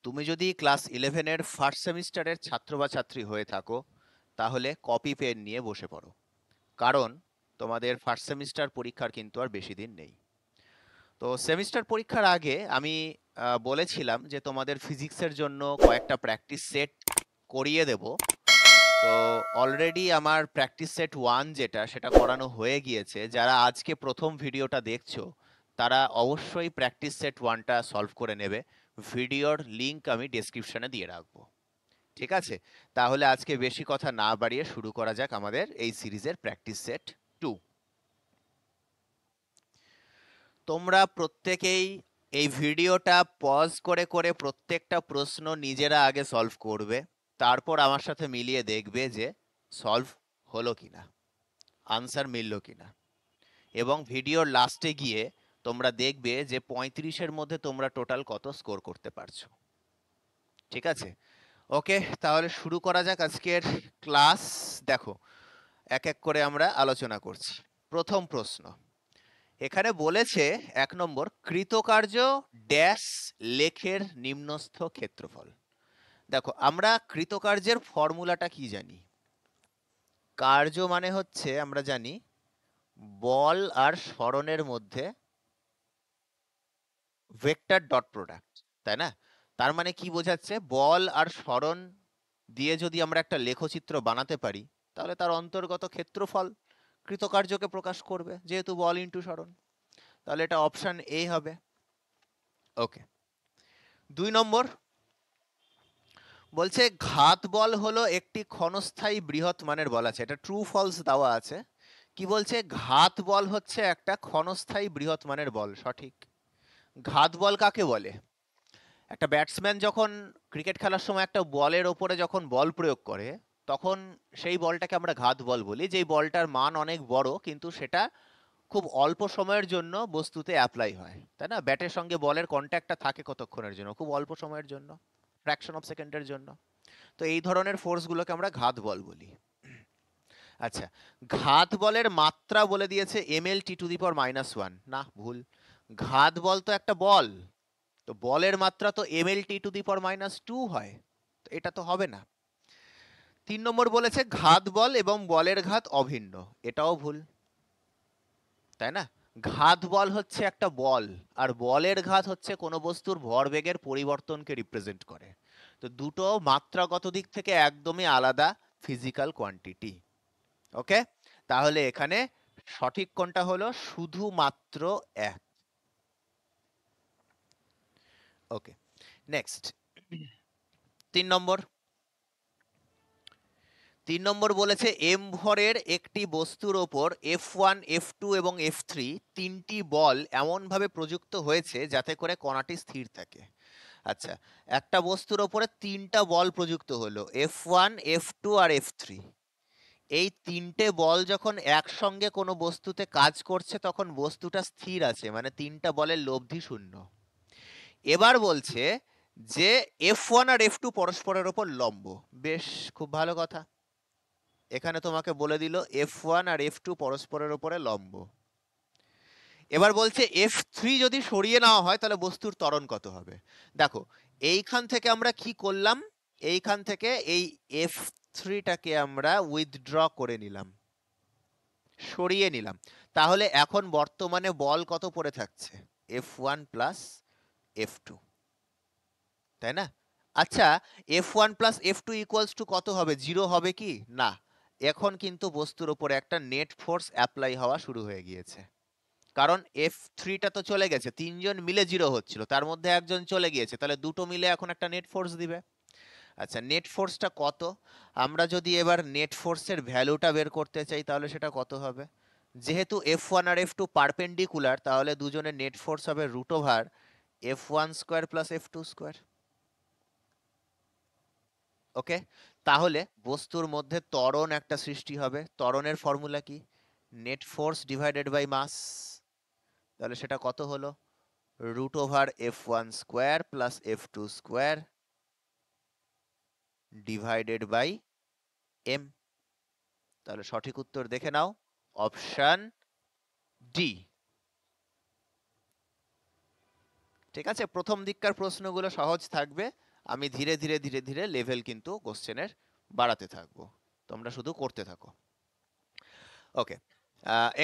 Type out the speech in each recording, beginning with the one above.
তুমি যদি class 11-এর first সেমিস্টারের ছাত্র বা ছাত্রী হয়ে থাকো তাহলে কপি পেন নিয়ে বসে পড়ো, কারণ তোমাদের ফার্স্ট সেমিস্টার পরীক্ষার কিন্তু আর বেশি দিন নেই। তো সেমিস্টার পরীক্ষার আগে আমি বলেছিলাম যে তোমাদের ফিজিক্সের জন্য কয়েকটা প্র্যাকটিস সেট করিয়ে দেব। তো অলরেডি আমার প্র্যাকটিস সেট 1 যেটা সেটা করানো হয়ে গিয়েছে। যারা আজকে প্রথম ভিডিওটা দেখছো তারা অবশ্যই প্র্যাকটিস সেট 1টা সলভ করে নেবে। ভিডিওর লিংক আমি ডেসক্রিপশনে দিয়ে রাখবো। ঠিক আছে, তাহলে আজকে বেশি কথা না বাড়িয়ে শুরু করা যাক আমাদের এই সিরিজের প্র্যাকটিস সেট 2। তোমরা প্রত্যেকেই এই ভিডিওটা পজ করে করে প্রত্যেকটা প্রশ্ন নিজেরা আগে সলভ করবে, তারপর আমার সাথে মিলিয়ে দেখবে যে সলভ হলো কিনা, আনসার মিলল কিনা। এবং ভিডিওর লাস্টে গিয়ে তোমরা দেখবে যে 35-এর মধ্যে তোমরা টোটাল কত স্কোর করতে পারছো। ঠিক আছে, ওকে, তাহলে শুরু করা যাক আজকের ক্লাস। দেখো, এক এক করে আমরা আলোচনা করছি। প্রথম প্রশ্ন এখানে বলেছে 1 নম্বর, কৃতকার্য ড্যাশ লেখের নিম্নস্থ ক্ষেত্রফল। দেখো, আমরা কৃতকার্যের ফর্মুলাটা কি জানি? কার্য মানে হচ্ছে আমরা জানি বল আর সরণের মধ্যে ভেক্টর ডট প্রোডাক্ট, তাই না? তার মানে কি বোঝাচ্ছে? বল আর সরণ দিয়ে যদি আমরা একটা লেখচিত্র বানাতে পারি তাহলে তার অন্তর্গত ক্ষেত্রফল কৃতকার্যকে প্রকাশ করবে, যেহেতু বল ইন্টু সরণ। তাহলে এটা অপশন এ হবে। ওকে, 2 নম্বর বলছে ঘাত বল হলো একটি ক্ষণস্থায়ী বৃহৎ মানের বল। আছে এটা ট্রু ফলস দেওয়া আছে। কি বলছে? ঘাত বল হচ্ছে একটা ক্ষণস্থায়ী বৃহৎ মানের বল। সঠিক। ঘাত বল কাকে বলে? একটা ব্যাটসম্যান যখন ক্রিকেট খেলার সময় একটা বলের ওপরে যখন বল প্রয়োগ করে তখন সেই বলটাকে আমরা ঘাত বল বলি। যেই বলটার মান অনেক বড় কিন্তু সেটা খুব অল্প সময়ের জন্য বস্তুতে অ্যাপ্লাই হয়, তাই না? ব্যাটের সঙ্গে বলের কন্ট্যাক্টটা থাকে কতক্ষণের জন্য? খুব অল্প সময়ের জন্য, ফ্র্যাকশন অফ সেকেন্ডের জন্য। তো এই ধরনের ফোর্সগুলোকে আমরা ঘাত বল বলি। আচ্ছা, ঘাত বলের মাত্রা বলে দিয়েছে ml(10⁻⁻1)। না, ভুল। ঘাত বল তো একটা বল, তো বলের মাত্রা তো ml(10⁻²) হয়, তো এটা তো হবে না। 3 নম্বর বলেছে ঘাত বল এবং বলের ঘাত অভিন্ন। এটাও ভুল, তাই না? ঘাত বল হচ্ছে একটা বল, আর বলের ঘাত হচ্ছে কোনো বস্তুর ভরবেগের পরিবর্তনকে রিপ্রেজেন্ট করে। তো দুটো মাত্রাগত দিক থেকে একদমই আলাদা ফিজিক্যাল কোয়ান্টিটি। ওকে, তাহলে এখানে সঠিক কোনটা হলো? শুধুমাত্র এক। ওকে, নেক্সট। 3 নম্বর বলেছে এম ভরের একটি বস্তুর ওপর F1, F2 এবং F3 তিনটি বল এমনভাবে প্রযুক্ত হয়েছে যাতে করে কণাটি স্থির থাকে। আচ্ছা, একটা বস্তুর ওপরে তিনটা বল প্রযুক্ত হলো, F1, F2 আর F3। এই তিনটে বল যখন একসঙ্গে কোনো বস্তুতে কাজ করছে তখন বস্তুটা স্থির আছে, মানে তিনটা বলের লব্ধি শূন্য। এবার বলছে যে F1 আর F2 পরস্পরের ওপর লম্ব। বেশ, খুব ভালো কথা। এখানে তোমাকে বলে দিল F1 আর F2 পরস্পরের ওপরে লম্ব। এবার বলছে F3 যদি সরিয়ে নেওয়া হয় তাহলে বস্তুর ত্বরণ কত হবে? দেখো, এইখান থেকে আমরা কি করলাম? এইখান থেকে এই F3টাকে আমরা উইথড্র করে নিলাম, সরিয়ে নিলাম। তাহলে এখন বর্তমানে বল কত পড়ে থাকছে? F1 প্লাস F2, তাই না? আচ্ছা, F1 plus F2 equals to কত হবে? 0 হবে কি না? এখন কিন্তু বস্তুর উপরে একটা নেট ফোর্স অ্যাপ্লাই হওয়া শুরু হয়ে গিয়েছে, কারণ F3টা তো চলে গেছে, তিনজন মিলে 0 হচ্ছিল, তার মধ্যে একজন চলে গিয়েছে, তাহলে দুটো মিলে এখন একটা নেট ফোর্স দিবে। আচ্ছা, নেট ফোর্সটা কত? আমরা যদি এবার নেট ফোর্সের ভ্যালুটা বের করতে চাই তাহলে সেটা কত হবে? যেহেতু F1 আর F2 পারপেন্ডিকুলার, তাহলে দুজনের নেট ফোর্স হবে √F1² প্লাস F2²। ওকে, তাহলে বস্তুর মধ্যে ত্বরণ একটা সৃষ্টি হবে। ত্বরণের ফর্মুলা কি? নেট ফোর্স ডিভাইডেড বাই মাস। তাহলে সেটা কত হলো? √F1² plus F2² divided by m। তাহলে সঠিক উত্তর দেখে নাও, অপশন ডি। ঠিক আছে, প্রথম দিককার প্রশ্নগুলো সহজ থাকবে, আমি ধীরে ধীরে ধীরে ধীরে লেভেল কিন্তু কোশ্চেনের বাড়াতে থাকবো, তোমরা শুধু করতে থাকো। ওকে,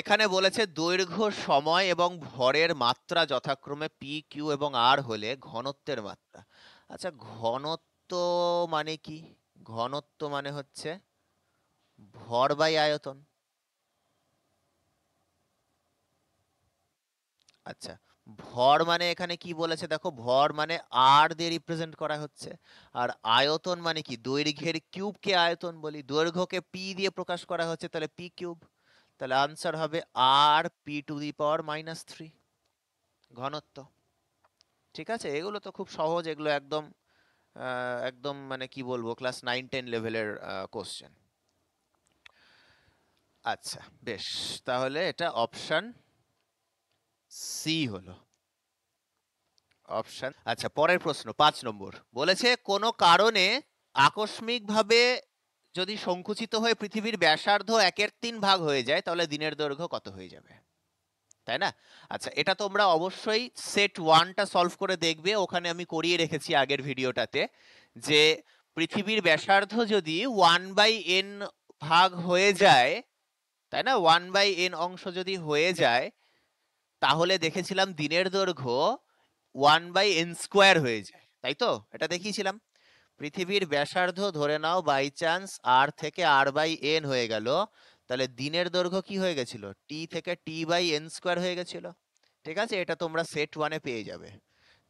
এখানে বলেছে দৈর্ঘ্য, সময় এবং ভরের মাত্রা যথাক্রমে পি, কিউ এবং আর হলে ঘনত্বের মাত্রা। আচ্ছা, ঘনত্ব মানে কি? ঘনত্ব মানে হচ্ছে ভর বাই আয়তন। আচ্ছা, ভর মানে এখানে কি বলেছে দেখো, ভর মানে আর দিয়ে রিপ্রেজেন্ট করা হচ্ছে, আর আয়তন মানে কি, দৈর্ঘ্যের কিউবকে আয়তন বলি, দৈর্ঘ্যকে পি দিয়ে প্রকাশ করা হচ্ছে, তাহলে পি কিউব। তাহলে আনসার হবে আর পি টু দি পাওয়ার -3 ঘনত্ব। ঠিক আছে, এগুলো তো খুব সহজ, এগুলো একদম একদম মানে কি বলবো, ক্লাস 9-10 লেভেলের কোশ্চেন। আচ্ছা, বেশ, তাহলে এটা অপশন সি হলো অপশন। আচ্ছা, পরের প্রশ্ন 5 নম্বর বলেছে কোনো কারণে আকস্মিকভাবে যদি সংকুচিত হয়ে পৃথিবীর ব্যাসার্ধ 1/3 হয়ে যায় তাহলে দিনের দৈর্ঘ্য কত হয়ে যাবে, তাই না? আচ্ছা, এটা তোমরা অবশ্যই সেট 1টা সলভ করে দেখবে, ওখানে আমি করিয়ে রেখেছি আগের ভিডিওটাতে, যে পৃথিবীর ব্যাসার্ধ যদি 1/n ভাগ হয়ে যায়, তাই না, 1/n অংশ যদি হয়ে যায়, তাহলে দেখেছিলাম দিনের দৈর্ঘ্য 1/n² হয়ে যায়, তাই তো? এটা দেখিয়েছিলাম। পৃথিবীর ব্যাসার্ধ ধরে নাও বাই চান্স আর থেকে r/n হয়ে গেল, তাহলে দিনের দৈর্ঘ্য কি হয়ে গেছিল, টি থেকে t/n² হয়ে গেছিল। ঠিক আছে, এটা তোমরা সেট 1-এ পেয়ে যাবে।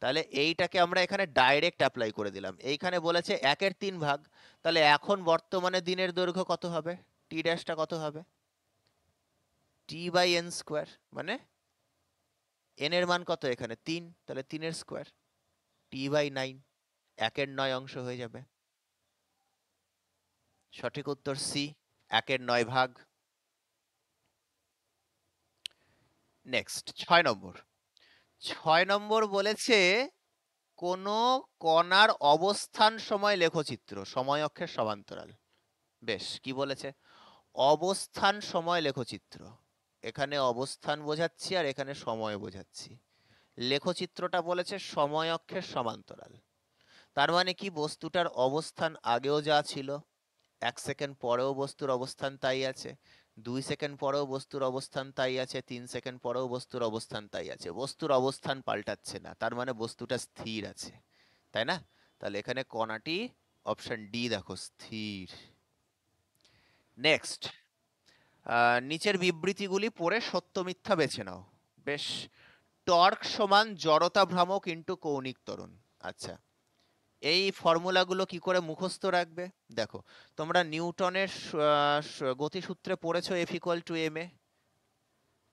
তাহলে এইটাকে আমরা এখানে ডাইরেক্ট অ্যাপ্লাই করে দিলাম। এইখানে বলেছে 1/3, তাহলে এখন বর্তমানে দিনের দৈর্ঘ্য কত হবে, টি ড্যাশটা কত হবে, t/n², মানে n এর মান কত এখানে 3, তাহলে 3-এর স্কোয়ার, t/9, 1/9 অংশ হয়ে যাবে। সঠিক উত্তর সি, 1/9 নেক্সট 6 নম্বর। 6 নম্বর বলেছে কোন কণার অবস্থান সময় লেখচিত্র সময় অক্ষের সমান্তরাল। বেশ, কি বলেছে, অবস্থান সময় লেখচিত্র। এখানে অবস্থান বোঝাচ্ছি আর এখানে সময় বোঝাচ্ছি। লেখচিত্রটা বলেছে সময় অক্ষের সমান্তরাল, তার মানে কি, বস্তুটার অবস্থান আগেও যা ছিল, 1 সেকেন্ড পরেও বস্তুর অবস্থান তাই আছে, 2 সেকেন্ড পরেও বস্তুর অবস্থান তাই আছে, 3 সেকেন্ড পরেও বস্তুর অবস্থান তাই আছে, বস্তুর অবস্থান পাল্টাচ্ছে না, তার মানে বস্তুটা স্থির আছে, তাই না? তাহলে এখানে কণাটি অপশন ডি দেখো, স্থির। নেক্সট, নিচের বিবৃতিগুলি পড়ে সত্য মিথ্যা বেছে নাও। বেশ, টর্ক সমান জড়তা ভ্রামক ইন্টু কৌণিক ত্বরণ। আচ্ছা, এই ফর্মুলাগুলো কি করে মুখস্থ রাখবে, দেখো, তোমরা নিউটনের গতিসূত্রে পড়েছো F=ma,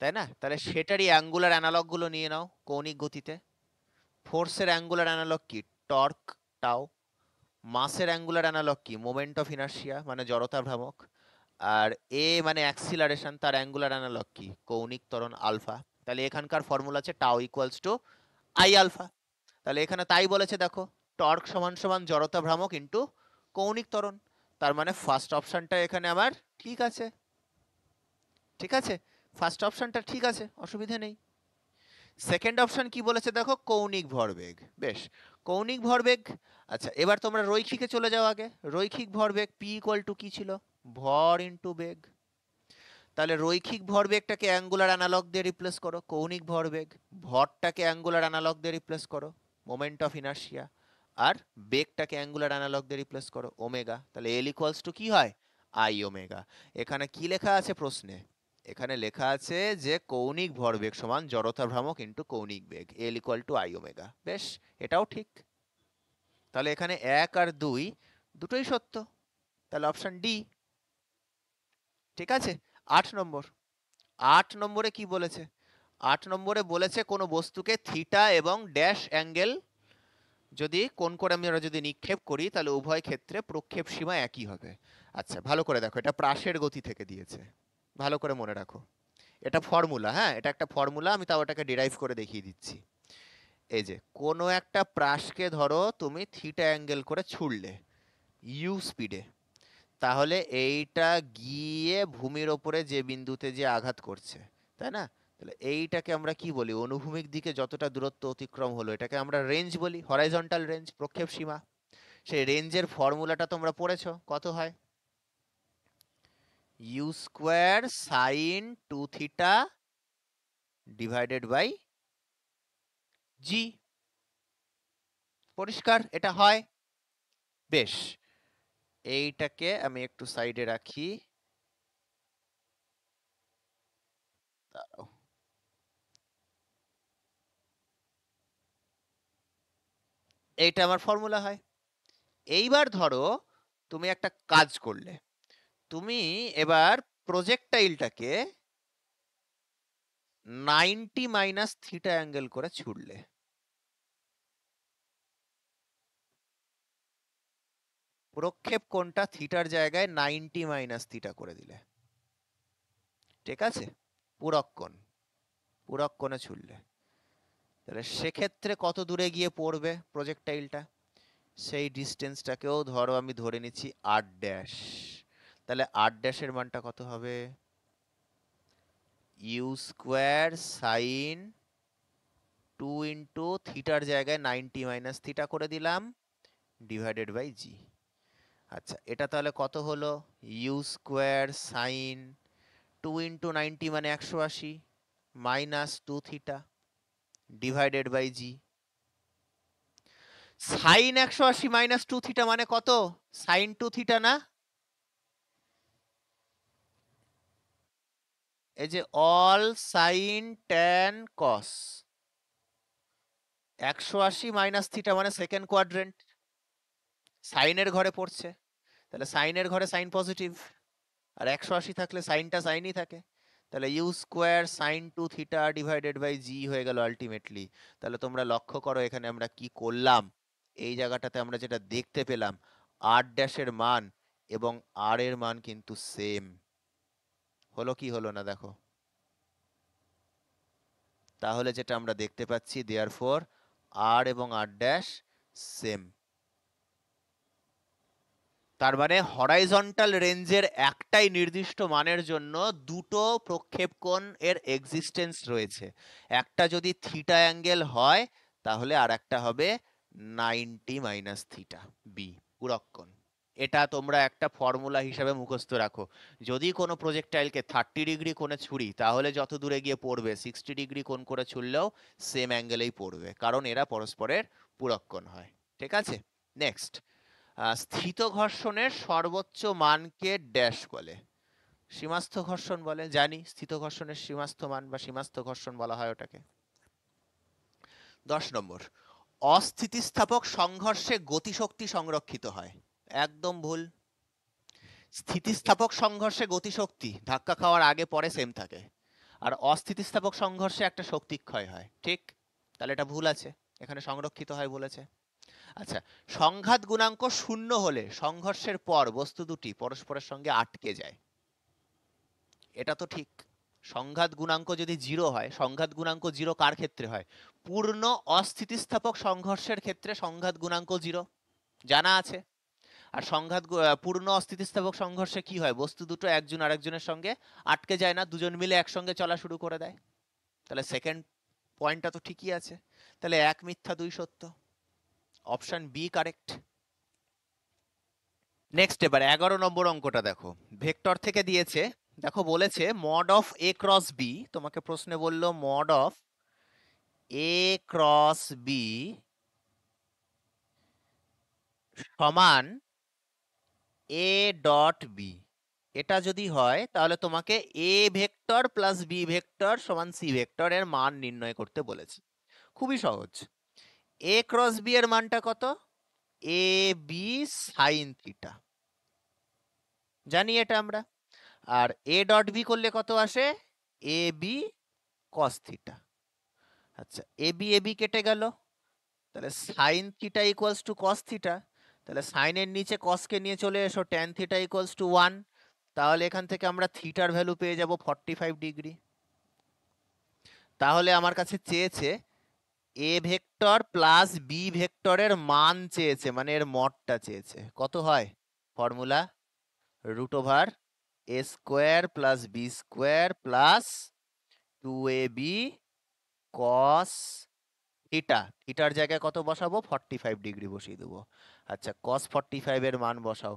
তাই না? তাহলে সেটারই অ্যাঙ্গুলার অ্যানালগ গুলো নিয়ে নাও কৌণিক গতিতে। ফোর্সের অ্যাঙ্গুলার অ্যানালগ কি, টর্ক, টাও। মাসের অ্যাঙ্গুলার অ্যানালগ কি, মোমেন্ট অফ ইনার্শিয়া মানে জড়তা ভ্রামক। আর এ মানে অ্যাক্সিলারেশন, তার অ্যাঙ্গুলার অ্যানালগ কি, কৌণিক ত্বরণ আলফা। তাহলে এখানকার ফর্মুলা আছে টাও ইকুয়ালস টু আই আলফা। তাহলে এখানে তাই বলেছে দেখো, টর্ক সমান সমান জড়তা ভ্রামক ইন্টু কৌণিক ত্বরণ। তার মানে ফার্স্ট অপশনটা এখানে আমার ঠিক আছে। ঠিক আছে, ফার্স্ট অপশনটা ঠিক আছে, অসুবিধা নেই। সেকেন্ড অপশন কি বলেছে দেখো, কৌণিক ভরবেগ। বেশ, কৌণিক ভরবেগ। আচ্ছা, এবার তোমরা রৈখিকে চলে যাও আগে। রৈখিক ভরবেগ পি ইকুয়াল টু কি ছিল, ভর ইন্টু বেগ। তাহলে রৈখিক ভরবেগটাকে অ্যাঙ্গুলার অ্যানালগ দিয়ে রিপ্লেস করো, কৌণিক ভরবেগ। ভরটাকে অ্যাঙ্গুলার অ্যানালগ দিয়ে রিপ্লেস করো, মোমেন্ট অফ ইনার্শিয়া। আর বেগটাকে অ্যাঙ্গুলার অ্যানালগ দিয়ে রিপ্লেস করো, ওমেগা। তাহলে এল ইকুয়ালস টু কি হয়, আই ওমেগা। এখানে কি লেখা আছে প্রশ্নে, এখানে লেখা আছে যে কৌণিক ভরবেগ সমান জড়তা ভ্রামক ইন্টু কৌণিক বেগ, L equal to I omega. বেশ, এটাও ঠিক। তাহলে এখানে 1 আর 2 দুটোই সত্য, তাহলে অপশন ডি। ঠিক আছে, 8 নম্বর। 8 নম্বরে কি বলেছে, 8 নম্বরে বলেছে কোনো বস্তুকে থিটা এবং ড্যাশ অ্যাঙ্গেল যদি কোণ করে আমরা যদি নিক্ষেপ করি তাহলে উভয় ক্ষেত্রে প্রক্ষেপ সীমা একই হবে। আচ্ছা, ভালো করে দেখো, এটা প্রাসের গতি থেকে দিয়েছে, ভালো করে মনে রাখো। এটা ফর্মুলা, হ্যাঁ, এটা একটা ফর্মুলা, আমি তাও এটাকে ডিরাইভ করে দেখিয়ে দিচ্ছি। এই যে কোনো একটা প্রাসকে ধরো তুমি থিটা অ্যাঙ্গেল করে ছুড়লে ইউ স্পিডে, তাহলে এইটা গিয়ে ভূমির ওপরে যে বিন্দুতে যে আঘাত করছে, তাই না? তাহলে এইটাকে আমরা কি বলি, অনুভূমিক দিকে যতটা দূরত্ব অতিক্রম হলো এটাকে আমরা রেঞ্জ বলি, হরাইজন্টাল রেঞ্জ, প্রক্ষেপ সীমা। সেই রেঞ্জের ফর্মুলাটা তোমরা পড়েছো, কত হয়? U square sine 2 theta divided by g. পরিষ্কার এটা হয়? বেশ, এইটাকে আমি একটু সাইডে রাখি। দাঁড়াও, এইটা আমার ফর্মুলা হয়। এইবার ধরো তুমি একটা কাজ করলে, তুমি এবার প্রজেক্টাইলটাকে 90 মাইনাস থিটা অ্যাঙ্গেল করে ছুড়লে। প্রক্ষেপ কোণটা থিটার জায়গায় 90 মাইনাস থিটা করে দিলে, ঠিক আছে? পূরক কোণ, পূরক কোণে ছুড়লে, তাহলে সেক্ষেত্রে কত দূরে গিয়ে পড়বে প্রজেক্টাইলটা? সেই ডিস্টেন্সটাকেও ধরো আমি ধরে নিচ্ছি আর ড্যাশ। তাহলে আর ড্যাশের মানটা কত হবে? ইউ স্কোয়ার সাইন 2 ইন্টু থিটার জায়গায় 90 মাইনাস থিটা করে দিলাম ডিভাইডেড বাই জি। আচ্ছা, এটা তাহলে কত হলো? ইউ স্কোয়ার সাইন 2 ইন্টু 90 মানে 180 minus 2 theta divided by G. Sine 180 minus 2 theta মানে কত? সাইন 2 থিটা না? এই যে all sine tan cos, 180 minus theta মানে সেকেন্ড কোয়াড্রেন্ট, সাইনের ঘরে পড়ছে, তাহলে সাইনের ঘরে সাইন পজিটিভ, আর 180 থাকলে সাইনটা সাইনই থাকে। তাহলে u square sine 2 theta divided by g হয়ে গেল আলটিমেটলি। তাহলে তোমরা লক্ষ্য করো এখানে আমরা কি করলাম, এই জায়গাটাতে আমরা যেটা দেখতে পেলাম, আর ড্যাশের মান এবং আর এর মান কিন্তু সেম। হলো কি হলো না দেখো? তাহলে যেটা আমরা দেখতে পাচ্ছি, দেয়ারফর আর এবং আর ড্যাশ সেম। তার মানে হরাইজন্টাল রেঞ্জের একটাই নির্দিষ্ট মানের জন্য দুটো প্রক্ষেপ কোণ এর এক্সিস্টেন্স রয়েছে। একটা যদি থিটা অ্যাঙ্গেল হয়, তাহলে আর একটা হবে 90 মাইনাস থিটা বি, পূরক কোণ। এটা তোমরা একটা ফর্মুলা হিসাবে মুখস্থ রাখো। যদি কোনো প্রজেক্টাইলকে 30 ডিগ্রি কোণে ছুড়ি, তাহলে যত দূরে গিয়ে পড়বে 60 ডিগ্রি কোণ করে ছুড়লেও সেম অ্যাঙ্গেলেই পড়বে, কারণ এরা পরস্পরের পূরক কোণ হয়। ঠিক আছে? নেক্সট, স্থিত ঘর্ষণের সর্বোচ্চ মানকে ড্যাশ বলে? সীমাস্থ ঘর্ষণ বলে, জানি। স্থিত ঘর্ষণের সীমাস্থ মান বা সীমাস্থ ঘর্ষণ বলা হয় ওটাকে। 10 নম্বর, অস্থিতিস্থাপক সংঘর্ষে গতিশক্তি সংরক্ষিত হয়। একদম ভুল। স্থিতিস্থাপক সংঘর্ষে গতিশক্তি ধাক্কা খাওয়ার আগে পরে সেম থাকে, আর অস্থিতিস্থাপক সংঘর্ষে একটা শক্তি ক্ষয় হয়, ঠিক? তাহলে এটা ভুল আছে, এখানে সংরক্ষিত হয় বলেছে। আচ্ছা, সংঘাত গুণাঙ্ক শূন্য হলে সংঘর্ষের পর বস্তু দুটি পরস্পরের সঙ্গে আটকে যায়। এটা তো ঠিক। সংঘাত গুণাঙ্ক যদি জিরো হয়, সংঘাত গুণাঙ্ক জিরো কার ক্ষেত্রে হয়? পূর্ণ অস্থিতিস্থাপক সংঘর্ষের ক্ষেত্রে সংঘাত গুণাঙ্ক জিরো, জানা আছে। আর পূর্ণ অস্থিতিস্থাপক সংঘর্ষে কি হয়? বস্তু দুটো একজন আরেকজনের সঙ্গে আটকে যায় না, দুজন মিলে একসঙ্গে চলা শুরু করে দেয়। তাহলে সেকেন্ড পয়েন্টটা তো ঠিকই আছে। তাহলে এক মিথ্যা দুই সত্য, অপশন বি কারেক্ট। নেক্সট, এবার 11 নম্বর অঙ্কটা দেখো, ভেক্টর থেকে দিয়েছে। দেখো বলেছে mod of A cross B, তোমাকে প্রশ্নে বললো mod of A cross B সমান এ ডট বি। এটা যদি হয় তাহলে তোমাকে A vector plus B vector সমান সি ভেক্টর এর মান নির্ণয় করতে বলেছে। খুবই সহজ। এ ক্রস বি এর মানটা কত? এ বি সাইন থিটা, জানি এটা আমরা। আর এ ডট বি করলে কত আসে? A B cos theta. আচ্ছা, এ বি কেটে গেল, তাহলে sine theta equals to cos theta. তাহলে সাইনের নিচে কসকে নিয়ে চলে এসো, ট্যান থিটা ইকুয়ালস টু 1। তাহলে এখান থেকে আমরা থিটার ভ্যালু পেয়ে যাব 45 ডিগ্রি। তাহলে আমার কাছে চেয়েছে এ ভেক্টর প্লাস বি ভেক্টরের মান চেয়েছে, মানে এর মডটা চেয়েছে। কত হয়? Formula root over a square plus B square plus 2ab cos থিটার জায়গায় কত বসাবো? 45 ডিগ্রি বসিয়ে দেবো। আচ্ছা, cos 45 এর মান বসাও।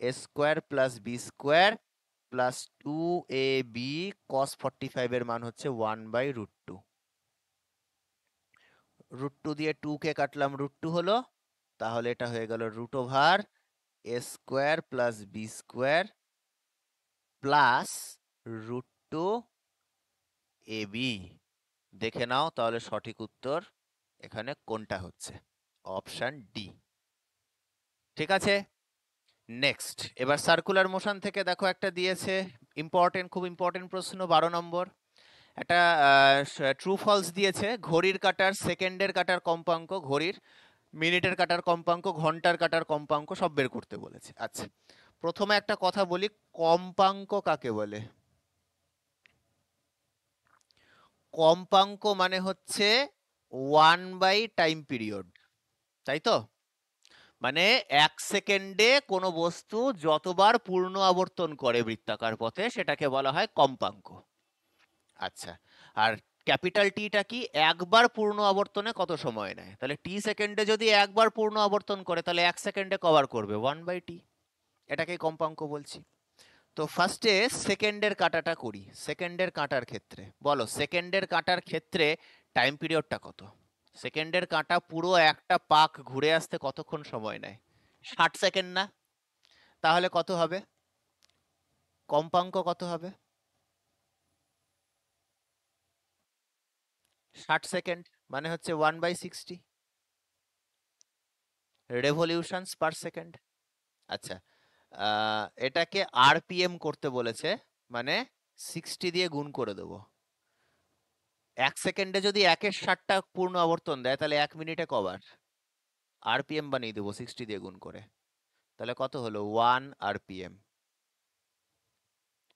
a square plus B square plus 2ab cos 45 এর মান হচ্ছে 1/√2। √2 দিয়ে 2 কে কাটলাম, √2 হলো, তাহলে এটা হয়ে গেল √a square plus B square plus √2ab। দেখে নাও তাহলে সঠিক উত্তর এখানে কোনটা হচ্ছে? Option D. ঠিক আছে, নেক্সট এবার সার্কুলার মোশন থেকে দেখো একটা দিয়েছে, ইম্পর্টেন্ট, খুব ইম্পর্টেন্ট প্রশ্ন, 12 নম্বর। একটা ট্রু ফলস দিয়েছে, ঘড়ির কাঁটার সেকেন্ডের কাঁটার কম্পাঙ্ক, ঘড়ির মিনিটের কাঁটার কম্পাঙ্ক, ঘন্টার কাঁটার কম্পাঙ্ক সব বের করতে বলেছে। আচ্ছা, প্রথমে একটা কথা বলি, কম্পাঙ্ক কাকে বলে? কম্পাঙ্ক মানে হচ্ছে 1/টাইম পিরিয়ড, তাই তো? মানে 1 সেকেন্ডে কোনো বস্তু যতবার পূর্ণ আবর্তন করে বৃত্তাকার পথে সেটাকে বলা হয় কম্পাঙ্ক। আচ্ছা, আর ক্যাপিটাল টিটা কি? একবার পূর্ণ আবর্তনে কত সময় নেয়? তাহলে টি সেকেন্ডে যদি একবার পূর্ণ আবর্তন করে তাহলে 1 সেকেন্ডে কভার করবে 1/t, এটাকেই কম্পাঙ্ক বলছি। তো ফার্স্টে সেকেন্ডের কাঁটাটা করি। সেকেন্ডের কাঁটার ক্ষেত্রে বলো, সেকেন্ডের কাঁটার ক্ষেত্রে টাইম পিরিয়ডটা কত? সেকেন্ডের কাঁটা পুরো একটা পাক ঘুরে আসতে কতক্ষণ সময় নেয়? 60 সেকেন্ড না? তাহলে কত হবে? কম্পাঙ্ক কত হবে? 60 সেকেন্ড মানে হচ্ছে 1/60 রেভলিউশনস পার সেকেন্ড। আচ্ছা, এটাকে আরপিএম করতে বলেছে, মানে 60 দিয়ে গুণ করে দেবো। 1 সেকেন্ডে যদি 1/60টা পূর্ণ আবর্তন দেয় তাহলে 1 মিনিটে কবার? আরপিএম বানিয়ে দেবো 60 দিয়ে গুণ করে, তাহলে কত হলো? 1 আরপিএম।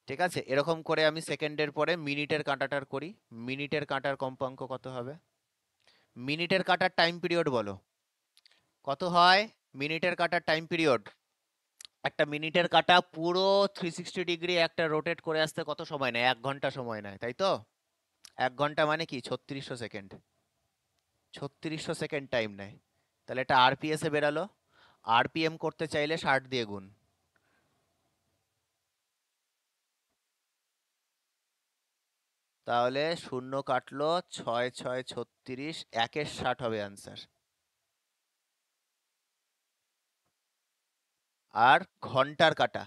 ঠিক আছে, এরকম করে আমি সেকেন্ডের পরে মিনিটের কাঁটাটার করি। মিনিটের কাঁটার কম্পাঙ্ক কত হবে? মিনিটের কাঁটার টাইম পিরিয়ড বলো কত হয়? মিনিটের কাঁটার টাইম পিরিয়ড, একটা মিনিটের কাঁটা পুরো 360 ডিগ্রি একটা রোটেট করে আসতে কত সময় নেয়? 1 ঘন্টা সময় নেয়, তাই তো? 1 ঘন্টা মানে কি? 3600 সেকেন্ড। 3600 সেকেন্ড টাইম নেয়। তাহলে এটা আরপিএস এ বেরালো। আরপিএম করতে চাইলে 60 দিয়ে গুণ, তাহলে শূন্য কাটলো, 6 6 36, 1/60 হবে আনসার। আর ঘন্টার কাটা,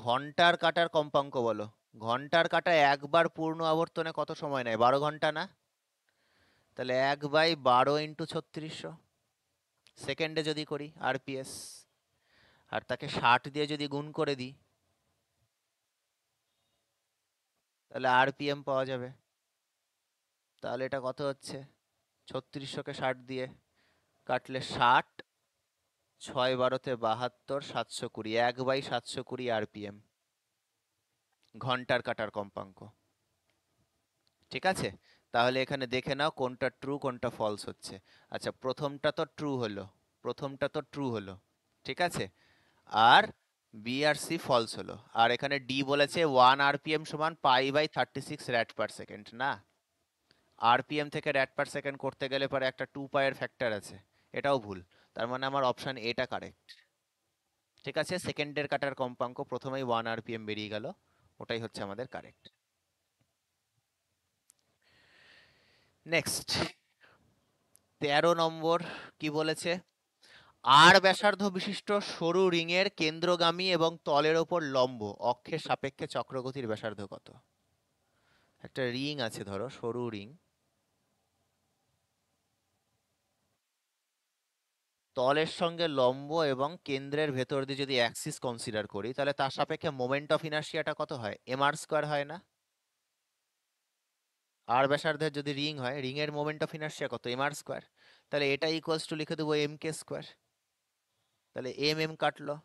ঘন্টার কাটার কম্পাঙ্ক বলো। ঘন্টার কাটা একবার পূর্ণ আবর্তনে কত সময় নেয়? 12 ঘন্টা না? তাহলে 1/12 × 3600 সেকেন্ডে যদি করি আরপিএস, আর তাকে 60 দিয়ে যদি গুণ করে দিই তাহলে আরপিএম পাওয়া যাবে। তাহলে এটা কত হচ্ছে? 3600কে 60 দিয়ে কাটলে 60, 6 12 তে 72, 720, 1/720 আরপিএম ঘন্টার কাটার কম্পাঙ্ক। ঠিক আছে, তাহলে এখানে দেখে নাও কোনটা ট্রু কোনটা ফলস হচ্ছে। আচ্ছা, প্রথমটা তো ট্রু হলো, প্রথমটা তো ট্রু হলো, ঠিক আছে, আর বি আর সি ফলস হলো। আর এখানে ডি বলেছে 1 আরপিএম সমান π/36 র্যাট পার সেকেন্ড, না, আরপিএম থেকে র্যাট পার সেকেন্ড করতে গেলে পরে একটা 2π এর ফ্যাক্টর আছে, এটাও ভুল। তার মানে আমার অপশন এটা কারেক্ট। ঠিক আছে, সেকেন্ডের কাটার কম্পাঙ্ক প্রথমেই 1 আরপিএম বেরিয়ে গেল, ওটাই হচ্ছে আমাদের কারেক্ট। নেক্সট 13 নম্বর কি বলেছে? আর ব্যাসার্ধ বিশিষ্ট সরু রিং এর কেন্দ্রগামী এবং তলের ওপর লম্ব অক্ষের সাপেক্ষে চক্রগতির ব্যাসার্ধ কত? একটা রিং আছে, ধরো সরু রিং, তলের সঙ্গে লম্ব এবং কেন্দ্রের ভেতর দিয়ে যদি অ্যাক্সিস কনসিডার করি তাহলে তার সাপেক্ষে মোমেন্ট অফ ইনার্শিয়াটা কত হয়? mr² হয় না? আর ব্যাসার্ধের যদি রিং হয়, রিং এর মোমেন্ট অফ ইনার্শিয়া কত? mr²। তাহলে এটা ইকুয়ালস টু লিখে দেবো mk²। তাহলে এম কাটলো,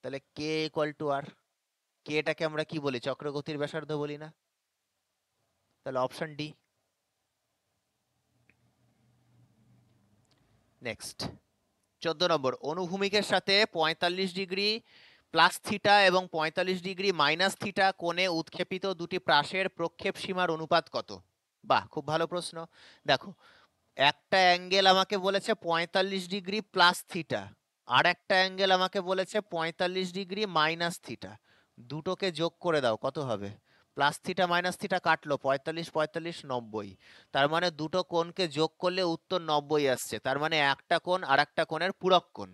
তাহলে কে ইকুয়াল টু আর। কে এটাকে আমরা কি বলি? চক্রগতির ব্যাসার্ধ বলি না? তাহলে অপশন ডি। নেক্সট 14 নম্বর, অনুভূমিকের সাথে 45 ডিগ্রি প্লাস থিটা এবং 45 ডিগ্রি মাইনাস থিটা কোণে উৎক্ষেপিত দুটি প্রাসের প্রক্ষেপ সীমার অনুপাত কত? বাহ, খুব ভালো প্রশ্ন। দেখো, একটা অ্যাঙ্গেল আমাকে বলেছে 45 ডিগ্রি প্লাস থিটা, আর একটা অ্যাঙ্গেল আমাকে বলেছে 45 ডিগ্রি মাইনাস থিটা। দুটোকে যোগ করে দাও, কত হবে? প্লাস থিটা মাইনাস থিটা কাটলো, 45 45 90। তার মানে দুটো কোণকে যোগ করলে উত্তর 90 আসছে। তার মানে একটা কোণ আর একটা কোণের পূরক কোণ।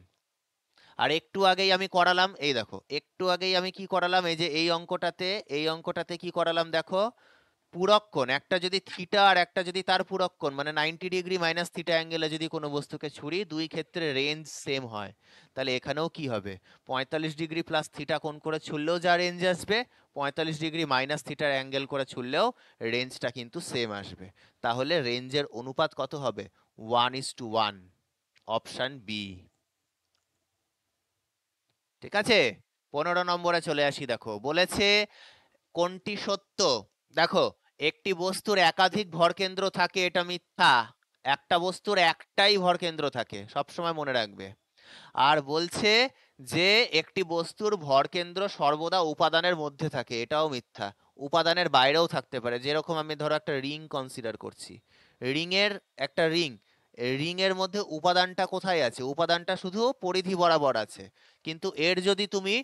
আর একটু আগেই আমি করালাম, এই দেখো একটু আগেই আমি কি করালাম, এই যে এই অঙ্কটাতে কি করালাম দেখো, পূরক কোণ একটা যদি থিটা আর একটা যদি তার পূরক কোণ, মানে 90 ডিগ্রি মাইনাস থিটা অ্যাঙ্গেলে যদি কোনো বস্তুকে ছুড়ি, দুই ক্ষেত্রে রেঞ্জ সেম হয়। তাহলে এখানেও কি হবে, 45 ডিগ্রি প্লাস থিটা কোণ করে ছুড়লেও যা রেঞ্জ আসবে, 45 ডিগ্রি মাইনাস থিটার অ্যাঙ্গেল করে ছুড়লেও রেঞ্জটা কিন্তু সেম আসবে। তাহলে রেঞ্জের অনুপাত কত হবে? 1:1। Option B. ঠিক আছে, 15 নম্বরে চলে আসি। দেখো বলেছে কোনটি সত্য। দেখো, একটি বস্তুর একাধিক ভরকেন্দ্র থাকে এটা মিথ্যা। একটা বস্তুর একটাই ভরকেন্দ্র থাকে, সবসময় মনে রাখবে। আর বলছে যে একটি বস্তুর ভরকেন্দ্র সর্বদা উপাদানের মধ্যে থাকে, এটাও মিথ্যা। উপাদানের বাইরেও থাকতে পারে। যেরকম আমি ধরো একটা রিং কনসিডার করছি, একটা রিং এর মধ্যে উপাদানটা কোথায় আছে? উপাদানটা শুধু পরিধি বরাবর আছে। কিন্তু এর যদি তুমি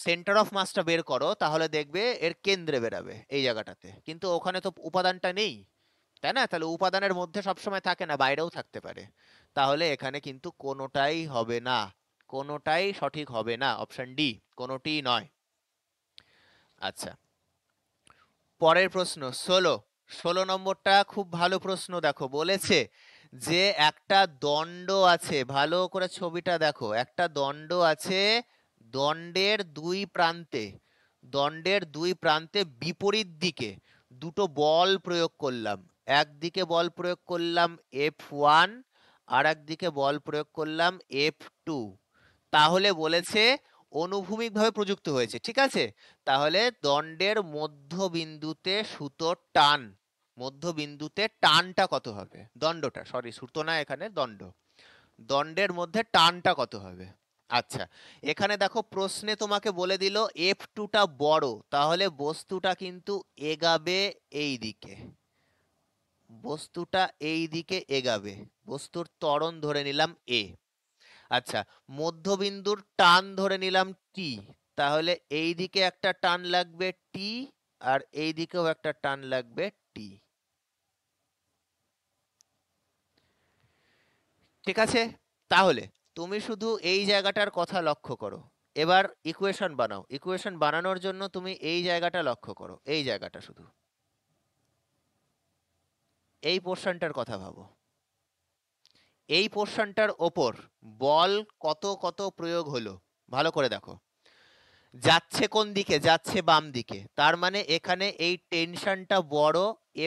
সেন্টার অফ মাসটা বের করো, তাহলে দেখবে এর কেন্দ্রে বেরাবে, এই জায়গাটাতে। কিন্তু ওখানে তো উপাদানটা নেই, তাই না? তাহলে উপাদানের মধ্যে সবসময় থাকে না, বাইরেও থাকতে পারে। তাহলে এখানে কিন্তু কোনোটাই হবে না, কোনোটাই সঠিক হবে না। অপশন ডি, কোনোটিই নয়। আচ্ছা, পরের প্রশ্ন 16। 16 নম্বরটা খুব ভালো প্রশ্ন। দেখো বলেছে যে একটা দণ্ড আছে, ভালো করে ছবিটা দেখো, একটা দণ্ড আছে, দণ্ডের দুই প্রান্তে বিপরীত দিকে দুটো বল প্রয়োগ করলাম। একদিকে বল প্রয়োগ করলাম F1, আর একদিকে বল প্রয়োগ করলাম F2। তাহলে বলেছে অনুভূমিকভাবে প্রযুক্ত হয়েছে, ঠিক আছে? তাহলে দণ্ডের মধ্যবিন্দুতে সুতোর টান, মধ্যবিন্দুতে টানটা কত হবে? দণ্ডটা, সরি সুতো না, এখানে দণ্ড, দণ্ডের মধ্যে টানটা কত হবে? আচ্ছা, এখানে দেখো প্রশ্নে তোমাকে বলে দিল F2টা বড়, তাহলে বস্তুটা কিন্তু এগাবে এই দিকে, বস্তুটা এই দিকে এগাবে। বস্তুর ত্বরণ ধরে নিলাম এ। আচ্ছা, মধ্যবিন্দুর টান ধরে নিলাম টি। তাহলে এই দিকে একটা টান লাগবে টি, আর এই দিকেও একটা টান লাগবে টি। ঠিক আছে, তাহলে তুমি শুধু এই জায়গাটার কথা লক্ষ্য করো। এবার ইকুয়েশন বানাও। ইকুয়েশন বানানোর জন্য তুমি এই জায়গাটা লক্ষ্য করো, এই জায়গাটা শুধু, এই পোর্শনটার কথা ভাবো। এই পোর্শনটার ওপর বল কত কত প্রয়োগ হলো, ভালো করে দেখো। যাচ্ছে কোন দিকে? যাচ্ছে বাম দিকে। তার মানে এখানে এই টেনশনটা বড়,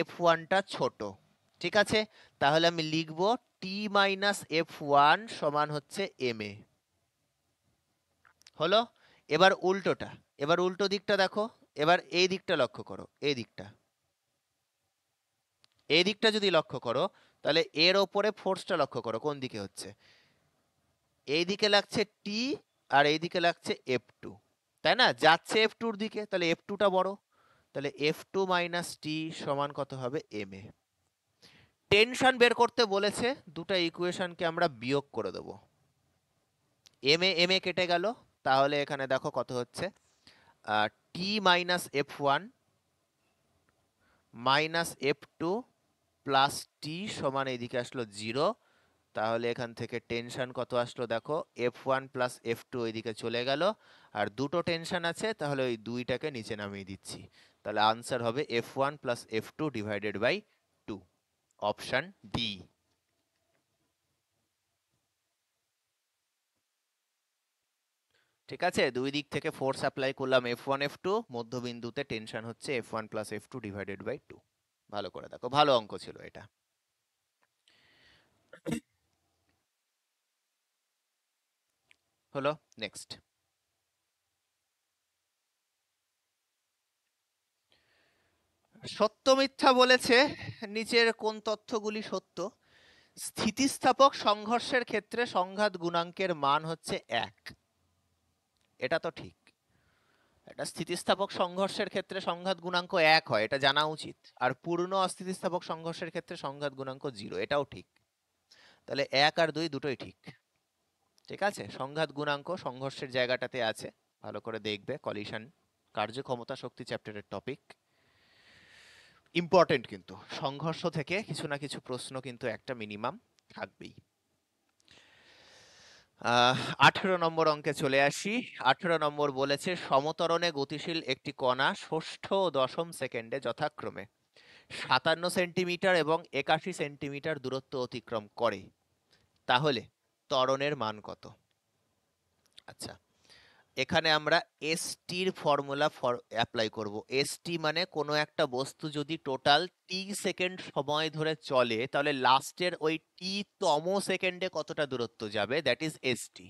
F1টা ছোট। ঠিক আছে, তাহলে আমি লিখব T-F1 সমান হচ্ছে MA। হলো? এবার উল্টোটা, এবার উল্টো দিকটা দেখো। এবার এই দিকটা লক্ষ্য করো, এই দিকটা, এই দিকটা যদি লক্ষ্য করো, তাহলে এর ওপরে ফোর্সটা লক্ষ্য করো কোন দিকে হচ্ছে। এই দিকে লাগছে টি, আর এই দিকে লাগছে F2, তাই না? যাচ্ছে F2-র দিকে, তাহলে F2টা বড়। তাহলে F2 মাইনাস টি সমান কত হবে? MA। টেনশন বের করতে বলেছে, দুটো ইকুয়েশনকে আমরা বিয়োগ করে দেব। MA MA কেটে গেল, তাহলে এখানে দেখো কত হচ্ছে, T minus F1 minus F2 plus T সমান এইদিকে আসলো 0। তাহলে এখান থেকে টেনশন কত আসলো দেখো, F1 প্লাস F2 ওইদিকে চলে গেল। আর দুটো টেনশন আছে, তাহলে ওই দুইটাকে নিচে নামিয়ে দিচ্ছি। তাহলে আনসার হবে F1 plus F2 divided by 2। Option D. ঠিক আছে, দুই দিক থেকে ফোর্স অ্যাপ্লাই করলাম F1 F2, মধ্যবিন্দুতে টেনশন হচ্ছে F1 plus F2 divided by 2। ভালো করে দেখো, ভালো অঙ্ক ছিল এটা। হলো, নেক্সট। সত্য মিথ্যা বলেছে, নিচের কোন তথ্যগুলি সত্য? স্থিতিস্থাপক সংঘর্ষের ক্ষেত্রে সংঘাত গুণাঙ্কের মান হচ্ছে 1, এটা তো ঠিক। একটা স্থিতিস্থাপক সংঘর্ষের ক্ষেত্রে সংঘাত গুণাঙ্ক 1 হয়, এটা জানা উচিত। আর পূর্ণ অস্থিতিস্থাপক সংঘর্ষের ক্ষেত্রে সংঘাত গুণাঙ্ক 0, এটাও ঠিক। তাহলে 1 আর 2 দুটোই ঠিক। ঠিক আছে, সংঘাত গুণাঙ্ক সংঘর্ষের জায়গাটাতে আছে, ভালো করে দেখবে। কলিশন কার্যক্ষমতা শক্তি চ্যাপ্টারের টপিক, ইম্পর্টেন্ট। কিন্তু সংঘর্ষ থেকে কিছু না কিছু প্রশ্ন কিন্তু একটা মিনিমাম থাকবেই। 18 নম্বর অঙ্কে চলে আসি। 18 নম্বর বলেছে সমতরণে গতিশীল একটি কণা ষষ্ঠ ও দশম সেকেন্ডে যথাক্রমে 57 সেন্টিমিটার এবং 81 সেন্টিমিটার দূরত্ব অতিক্রম করে, তাহলে ত্বরণের মান কত? আচ্ছা, এখানে আমরা এসটির ফর্মুলা অ্যাপ্লাই করব। এসটি মানে কোনো একটা বস্তু যদি টোটাল টি সেকেন্ড সময় ধরে চলে, তাহলে লাস্টের ওই টি তম সেকেন্ডে কতটা দূরত্ব যাবে, দ্যাট ইজ এসটি।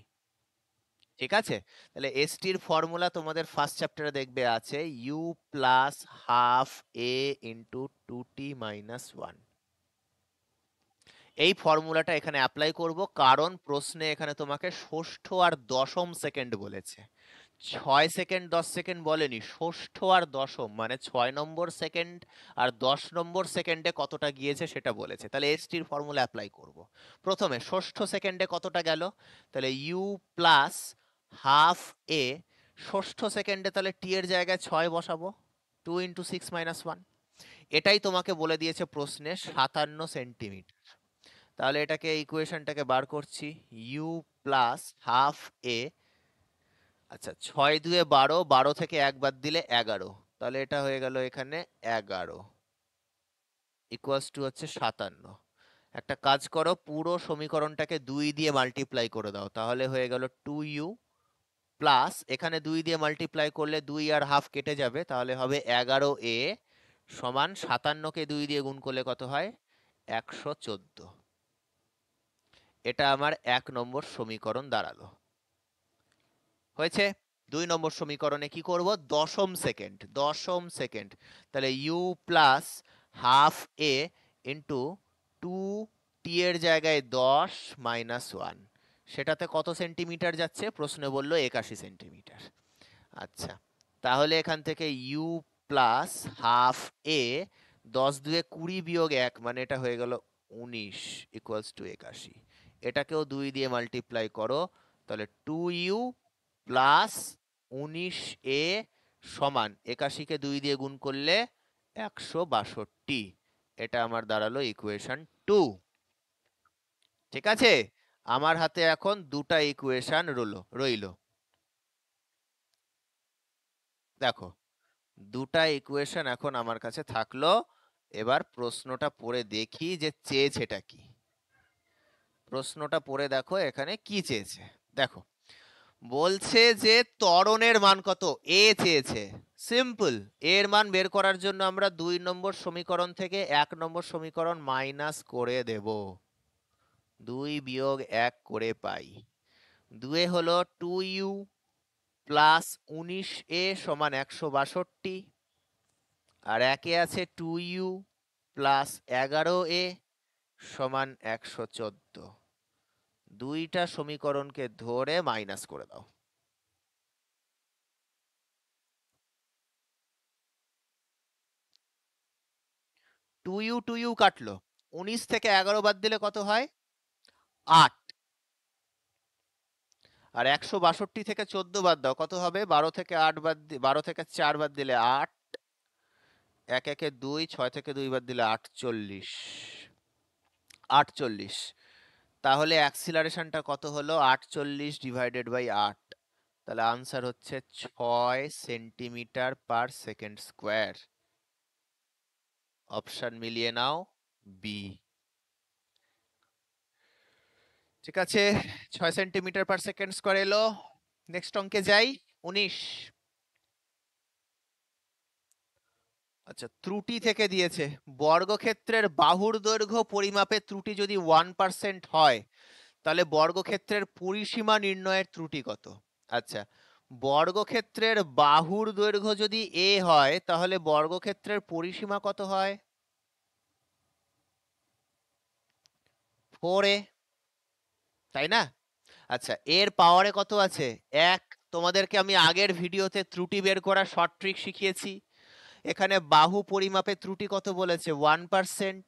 ঠিক আছে, তাহলে এসটির ফর্মুলা তোমাদের ফার্স্ট চ্যাপ্টারে দেখবে আছে, U plus half A into 2t minus 1। এই ফর্মুলাটা এখানে অ্যাপ্লাই করব, কারণ প্রশ্নে এখানে তোমাকে ষষ্ঠ আর দশম সেকেন্ড বলেছে। 6 সেকেন্ড 10 সেকেন্ড বলেনি, ষষ্ঠ আর দশম মানে 6 নম্বর সেকেন্ড আর 10 নম্বর সেকেন্ডে কতটা গিয়েছে সেটা বলেছে। তাহলে এসটির ফর্মুলা অ্যাপ্লাই করব। প্রথমে ষষ্ঠ সেকেন্ডে কতটা গেল, তাহলে ইউ প্লাস হাফ এ, ষষ্ঠ সেকেন্ডে তাহলে টি এর জায়গায় 6 বসাবো, 2 ইন্টু 6 মাইনাস 1। এটাই তোমাকে বলে দিয়েছে প্রশ্নে 57 সেন্টিমিটার। তাহলে এটাকে ইকুয়েশনটাকে বার করছি, ইউ প্লাস হাফ এ, আচ্ছা 6 দুয়ে 12, 12 থেকে 1 বাদ দিলে 11, তাহলে এটা হয়ে গেল এখানে 11 ইকুয়ালস টু হচ্ছে 57। একটা কাজ করো, পুরো সমীকরণটাকে 2 দিয়ে মাল্টিপ্লাই করে দাও, তাহলে হয়ে গেল 2u প্লাস, এখানে 2 দিয়ে মাল্টিপ্লাই করলে 2 আর হাফ কেটে যাবে, তাহলে হবে 11a সমান 57কে 2 দিয়ে গুণ করলে কত হয়, 114। এটা আমার 1 নম্বর সমীকরণ দাঁড়ালো। হয়েছে। 2 নম্বর সমীকরণে কি করব, দশম সেকেন্ড, দশম সেকেন্ড, তাহলে U plus half A into 2t এর জায়গায় 10 মাইনাস 1, সেটাতে কত সেন্টিমিটার যাচ্ছে, প্রশ্নে বললো 81 সেন্টিমিটার। আচ্ছা, তাহলে এখান থেকে ইউ প্লাস হাফ এ, 10 দুয়ে 20 বিয়োগ 1 মানে এটা হয়ে গেল 19 ইকুয়ালস টু 81। এটাকেও 2 দিয়ে মাল্টিপ্লাই করো, তাহলে 2u প্লাস 19a সমান 81কে 2 দিয়ে গুণ করলে 162। এটা আমার দাঁড়ালো ইকুয়েশন 2। ঠিক আছে, আমার হাতে এখন দুটা ইকুয়েশন রইল। দেখো, দুটা ইকুয়েশন এখন আমার কাছে থাকলো। এবার প্রশ্নটা পড়ে দেখি যে চেয়েছেটা কি। প্রশ্নটা পড়ে দেখো এখানে কি চেয়েছে। দেখো, বলছে যে ত্বরণের মান কত, এ চেয়েছে। সিম্পল, এর মান বের করার জন্য আমরা 2 নম্বর সমীকরণ থেকে 1 নম্বর সমীকরণ মাইনাস করে দেব, 2 বিয়োগ 1 করে পাই। 2 হলো 2u প্লাস 19a সমান 162, আর একে আছে 2u প্লাস 11a সমান 114। দুইটা সমীকরণকে ধরে মাইনাস করে দাও। 2u 2u কাটলো, 19 থেকে 11 বাদ দিলে কত হয়, 8। আর 162 থেকে 14 বাদ দাও, কত হবে, 12 থেকে 8 বাদ 12 থেকে 4 বাদ দিলে 8, 1 একে 2, 6 থেকে 2 বাদ দিলে 48, 48। তাহলে অ্যাক্সিলারেশনটা কত হলো, 48 ডিভাইডেড বাই 8, তাহলে আনসার হচ্ছে 6 centimetre per second square. Option মিলিয়ে নাও, বি। ঠিক আছে, 6 সেন্টিমিটার পার সেকেন্ড স্কোয়ার এলো। নেক্সট অঙ্কে যাই, 19। আচ্ছা, ত্রুটি থেকে দিয়েছে, বর্গক্ষেত্রের বাহুর দৈর্ঘ্য পরিমাপে ত্রুটি যদি 1% হয়, তাহলে বর্গক্ষেত্রের পরিসীমা নির্ণয়ের ত্রুটি কত? আচ্ছা, বর্গক্ষেত্রের বাহুর দৈর্ঘ্য যদি a হয়, তাহলে বর্গক্ষেত্রের পরিসীমা কত হয়, 4a, তাই না? আচ্ছা, এর পাওয়ারে কত আছে, 1, তোমাদেরকে আমি আগের ভিডিওতে ত্রুটি বের করার শর্ট ট্রিক শিখিয়েছি। এখানে বাহু পরিমাপে ত্রুটি কত বলেছে? 1%।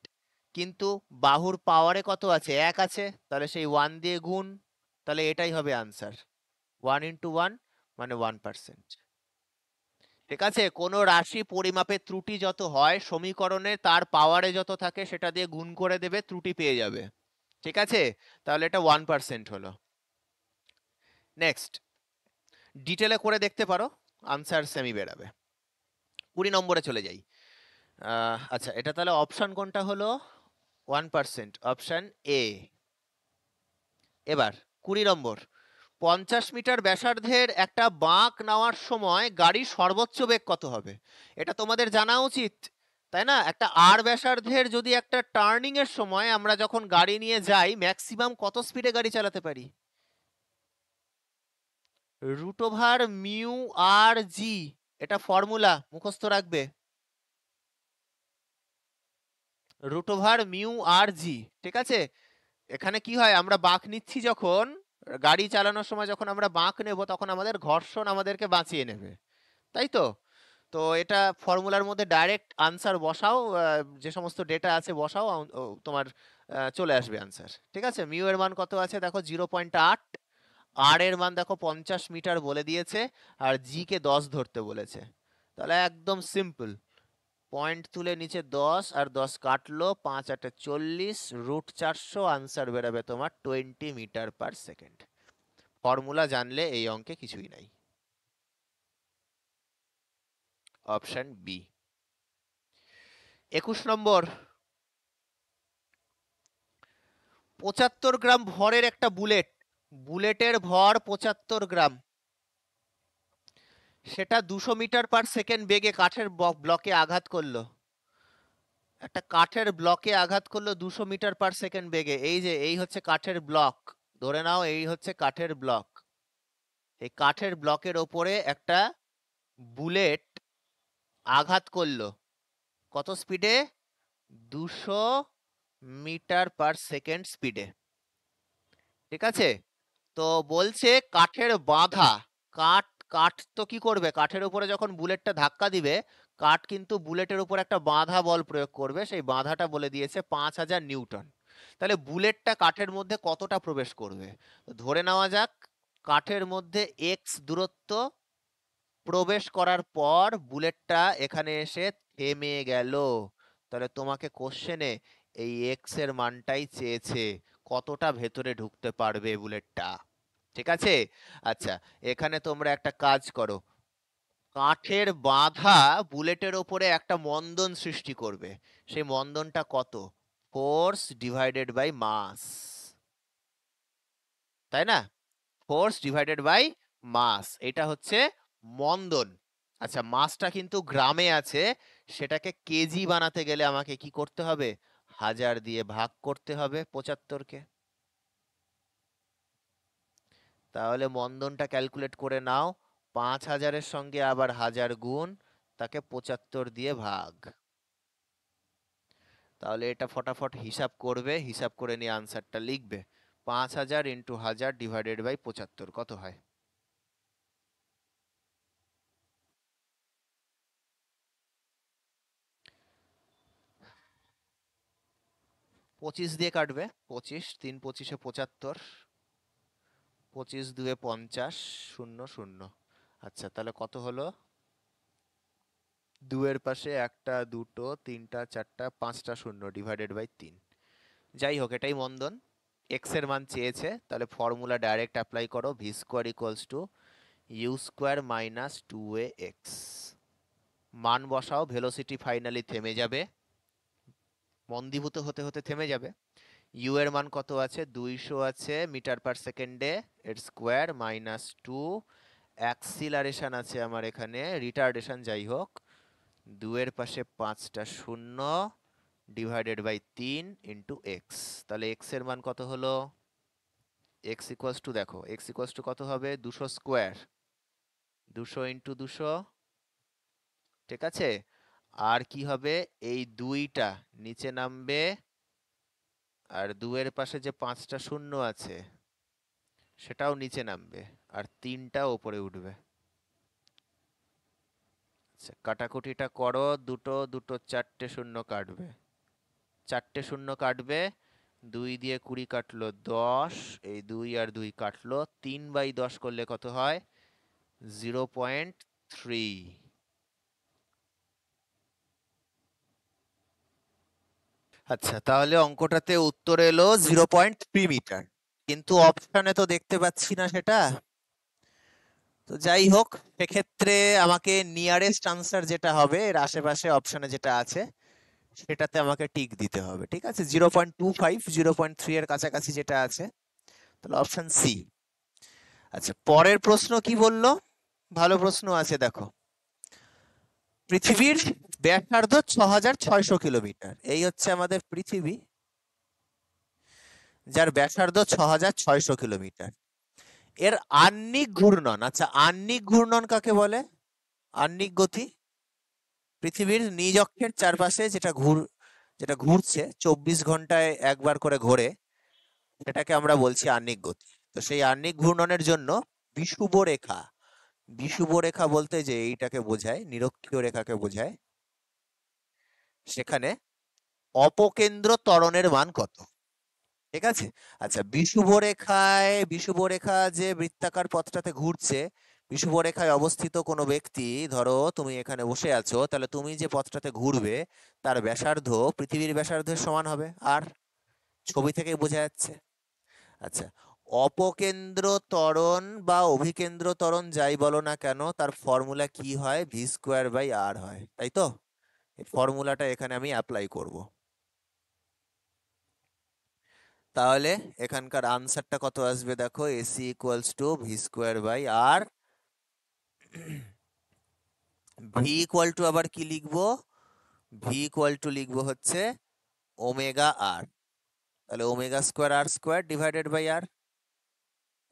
কিন্তু বাহুর পাওয়ারে কত আছে? 1 আছে, তাহলে সেই 1 দিয়ে গুণ, তাহলে এটাই হবে আনসার। 1 ইন্টু 1 মানে 1%। ঠিক আছে, কোনো রাশি পরিমাপে ত্রুটি যত হয় সমীকরণে তার পাওয়ারে যত থাকে সেটা দিয়ে গুণ করে দেবে, ত্রুটি পেয়ে যাবে। ঠিক আছে, তাহলে এটা 1% হলো। নেক্সট, ডিটেলে করে দেখতে পারো, আনসার সেমি বেরাবে। 20 নম্বরে চলে যাই। আচ্ছা, এটা তাহলে অপশন কোনটা হলো? 1%, অপশন এ। এবার 20 নম্বর, 50 মিটার ব্যাসার্ধের একটা বাঁক নেওয়ার সময় গাড়ির সর্বোচ্চ বেগ কত হবে? এটা তোমাদের জানা উচিত, তাই না? একটা আর ব্যাসার্ধের যদি একটা টার্নিং এর সময় আমরা যখন গাড়ি নিয়ে যাই, ম্যাক্সিমাম কত স্পিডে গাড়ি চালাতে পারি? রুট ওভার মিউ আর জি, এটা ফর্মুলা মুখস্থ রাখবে। রুট ওভার মিউ আর জি, ঠিক আছে। এখানে কি হয়, আমরা বাঁক নিচ্ছি যখন, গাড়ি চালানোর সময় যখন আমরা বাঁক নেব তখন আমাদের ঘর্ষণ আমাদেরকে বাঁচিয়ে নেবে, তাই তো? তো এটা ফর্মুলার মধ্যে ডাইরেক্ট আনসার বসাও, যে সমস্ত ডেটা আছে বসাও, তোমার চলে আসবে আনসার। ঠিক আছে, মিউ এর মান কত আছে দেখো, 0.8। আর এর মান দেখো 50 মিটার বলে দিয়েছে, আর জি কে 10 ধরতে বলেছে। তাহলে একদম সিম্পল, পয়েন্ট তুলে নিচে 10 আর 10 কাটলো, 5 8 40, রুট 400, আনসার বেরাবে তোমার 20 মিটার পার সেকেন্ড। ফর্মুলা জানলে এই অঙ্কে কিছুই নাই। Option B. 21 নম্বর, 75 গ্রাম ভরের একটা বুলেট, বুলেটের ভর 75 গ্রাম, সেটা 200 মিটার পার সেকেন্ড বেগে কাঠের ব্লকে আঘাত করলো। একটা কাঠের ব্লকে আঘাত করলো 200 মিটার পার সেকেন্ড বেগে। এই যে এই হচ্ছে কাঠের ব্লক, ধরে নাও এই হচ্ছে কাঠের ব্লক। এই কাঠের ব্লকের ওপরে একটা বুলেট আঘাত করলো কত স্পিডে? 200 মিটার পার সেকেন্ড স্পিডে। ঠিক আছে, তো বলছে কাঠের বাঁধা, কাঠ কাঠ তো কি করবে, কাঠের উপরে যখন বুলেটটা ধাক্কা দিবে, কাঠ কিন্তু বুলেটের উপর একটা বাঁধা বল প্রয়োগ করবে, সেই বাঁধাটা বলে দিয়েছে 5000 নিউটন। তাহলে বুলেটটা কাঠের মধ্যে কতটা প্রবেশ করবে? ধরে নেওয়া যাক কাঠের মধ্যে এক্স দূরত্ব প্রবেশ করার পর বুলেটটা এখানে এসে থেমে গেল। তাহলে তোমাকে কোশ্চেনে এই এক্স এর মানটাই চেয়েছে, কতটা ভেতরে ঢুকতে পারবে বুলেটটা। ঠিক আছে, আচ্ছা, এখানে তোমরা একটা কাজ করো, কাঠের বাঁধা বুলেটের ওপরে একটা মন্দন সৃষ্টি করবে। সেই মন্দনটা কত? ফোর্স ডিভাইডেড বাই মাস, তাই না? ফোর্স ডিভাইডেড বাই মাস, এটা হচ্ছে মন্দন। আচ্ছা, মাসটা কিন্তু গ্রামে আছে, সেটাকে কেজি বানাতে গেলে আমাকে কি করতে হবে? 1000 দিয়ে ভাগ করতে হবে 75কে। তাহলে মন্দনটা ক্যালকুলেট করে নাও, 5000-এর সঙ্গে আবার 1000 গুণ, তাকে 75 দিয়ে ভাগ। তাহলে এটা ফটাফট হিসাব করবে, হিসাব করে নিয়ে আনসারটা লিখবে। 5000 ইন্টু 1000 ডিভাইডেড বাই 75 কত হয়? 25 দিয়ে কাটবে, 25 3 25-এ 75, 25 2-এ 50, 0 0। আচ্ছা, তাহলে কত হলো? 2 এর পাশে একটা, দুটো, তিনটা, চারটা, পাঁচটা শূন্য ডিভাইডেড বাই 3। যাই হোক, এটাই মন্দন। এক্স এর মান চেয়েছে, তাহলে ফর্মুলা ডাইরেক্ট অ্যাপ্লাই করো, V square equals to U square minus 2a X. মান বসাও, ভেলোসিটি ফাইনালি থেমে যাবে, মন্দীভূত হতে হতে থেমে যাবে। ইউ এর মান কত আছে? 200 আছে মিটার পার সেকেন্ডে, এর স্কোয়ার মাইনাস 2, অ্যাক্সিলারেশন আছে আমার এখানে, রিটার্ডেশন যাই হোক, 2 এর পাশে 5টা শূন্য ডিভাইডেড বাই 3 ইন্টু এক্স। তাহলে এক্স এর মান কত হলো? এক্স ইকুয়ালস টু, দেখো এক্স ইকুয়ালস টু কত হবে? 200 স্কোয়ার, 200 ইন্টু 200, ঠিক আছে। আর কি হবে? এই দুইটা নিচে নামবে, আর 2 এর পাশে যে 5টা শূন্য আছে সেটাও নিচে নামবে, আর 3টা ওপরে উঠবে। আচ্ছা, কাটাকুটিটা করো, দুটো দুটো 4টে শূন্য কাটবে, 4টে শূন্য কাটবে, 2 দিয়ে 20 কাটলো 10, এই 2 আর 2 কাটলো, 3/10 করলে কত হয়? 0.3। আচ্ছা, তাহলে অঙ্কটাতে উত্তর এলো 0.3 মিটার, কিন্তু অপশানে তো দেখতে পাচ্ছি না সেটা। তো যাই হোক, সেক্ষেত্রে আমাকে নিয়ারেস্ট আনসার যেটা হবে এর আশেপাশে অপশানে যেটা আছে সেটাতে আমাকে টিক দিতে হবে, ঠিক আছে? 0.25, 0.3 এর কাছাকাছি যেটা আছে, তাহলে অপশন সি। আচ্ছা, পরের প্রশ্ন কি বললো? ভালো প্রশ্ন আছে, দেখো। পৃথিবীর ব্যাসার্ধ 6600 কিলোমিটার, এই হচ্ছে আমাদের পৃথিবী, যার ব্যাসার্ধ 6600 কিলোমিটার। এর আহ্নিক ঘূর্ণন, আচ্ছা আহ্নিক ঘূর্ণন কাকে বলে? আহ্নিক গতি, পৃথিবীর নিজ অক্ষের চারপাশে যেটা ঘুরছে 24 ঘন্টায় একবার করে ঘোরে, সেটাকে আমরা বলছি আহ্নিক গতি। তো সেই আহ্নিক ঘূর্ণনের জন্য বিষুব রেখা, বিষুব রেখা বলতে যে এইটাকে বোঝায়, নিরক্ষীয় রেখাকে বোঝায়, সেখানে অপকেন্দ্র ত্বরণের মান কত? ঠিক আছে। আচ্ছা, বিষুব রেখা যে বৃত্তাকার পথটাতে ঘুরছে, বিষুব রেখায় অবস্থিত কোনো ব্যক্তি, ধরো তুমি এখানে বসে আছো, তাহলে তুমি যে পথটাতে ঘুরবে তার ব্যাসার্ধ পৃথিবীর ব্যাসার্ধের সমান হবে, আর ছবি থেকে বোঝা যাচ্ছে। আচ্ছা, অপকেন্দ্র ত্বরণ বা অভিকেন্দ্র ত্বরণ যাই বলো না কেন, তার ফর্মুলা কি হয়? v²/r হয়, তাই তো? এই ফর্মুলাটা এখানে আমি অ্যাপ্লাই করব। তাহলে এখানকার আনসারটা কত আসবে দেখো, AC equals to v²/r। V equal to আবার কি লিখবো? ভি ইকুয়াল টু লিখবো হচ্ছে ওমেগা আর, তাহলে ω²r² ডিভাইডেড বাই আর,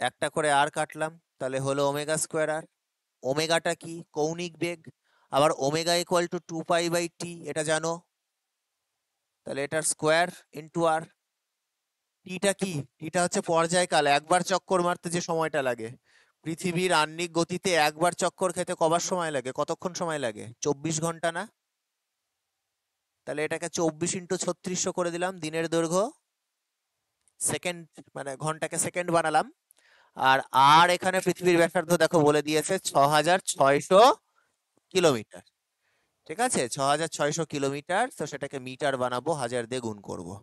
একটা করে আর কাটলাম, তাহলে হলো ω²r। ওমেগাটা কি? কৌণিক বেগ। আবার ওমেগা ইকুয়াল টু 2π/t, এটা জানো, তাহলে এটার স্কোয়ার ইন্টু আর। টিটা কি? টিটা হচ্ছে পর্যায়কাল, একবার চক্কর মারতে যে সময়টা লাগে। পৃথিবীর আহ্নিক গতিতে একবার চক্কর খেতে কবার সময় লাগে, কতক্ষণ সময় লাগে? 24 ঘন্টা না? তাহলে এটাকে 24 × 3600 করে দিলাম, দিনের দৈর্ঘ্য। সেকেন্ড, মানে ঘন্টাকে সেকেন্ড বানালাম। আর আর এখানে পৃথিবীর ব্যাসার্ধ দেখো বলে দিয়েছে 6600 কিলোমিটার। ঠিক আছে, 6600 কিলোমিটার, তো সেটাকে মিটার বানাবো, 1000 দিয়ে গুণ করবো।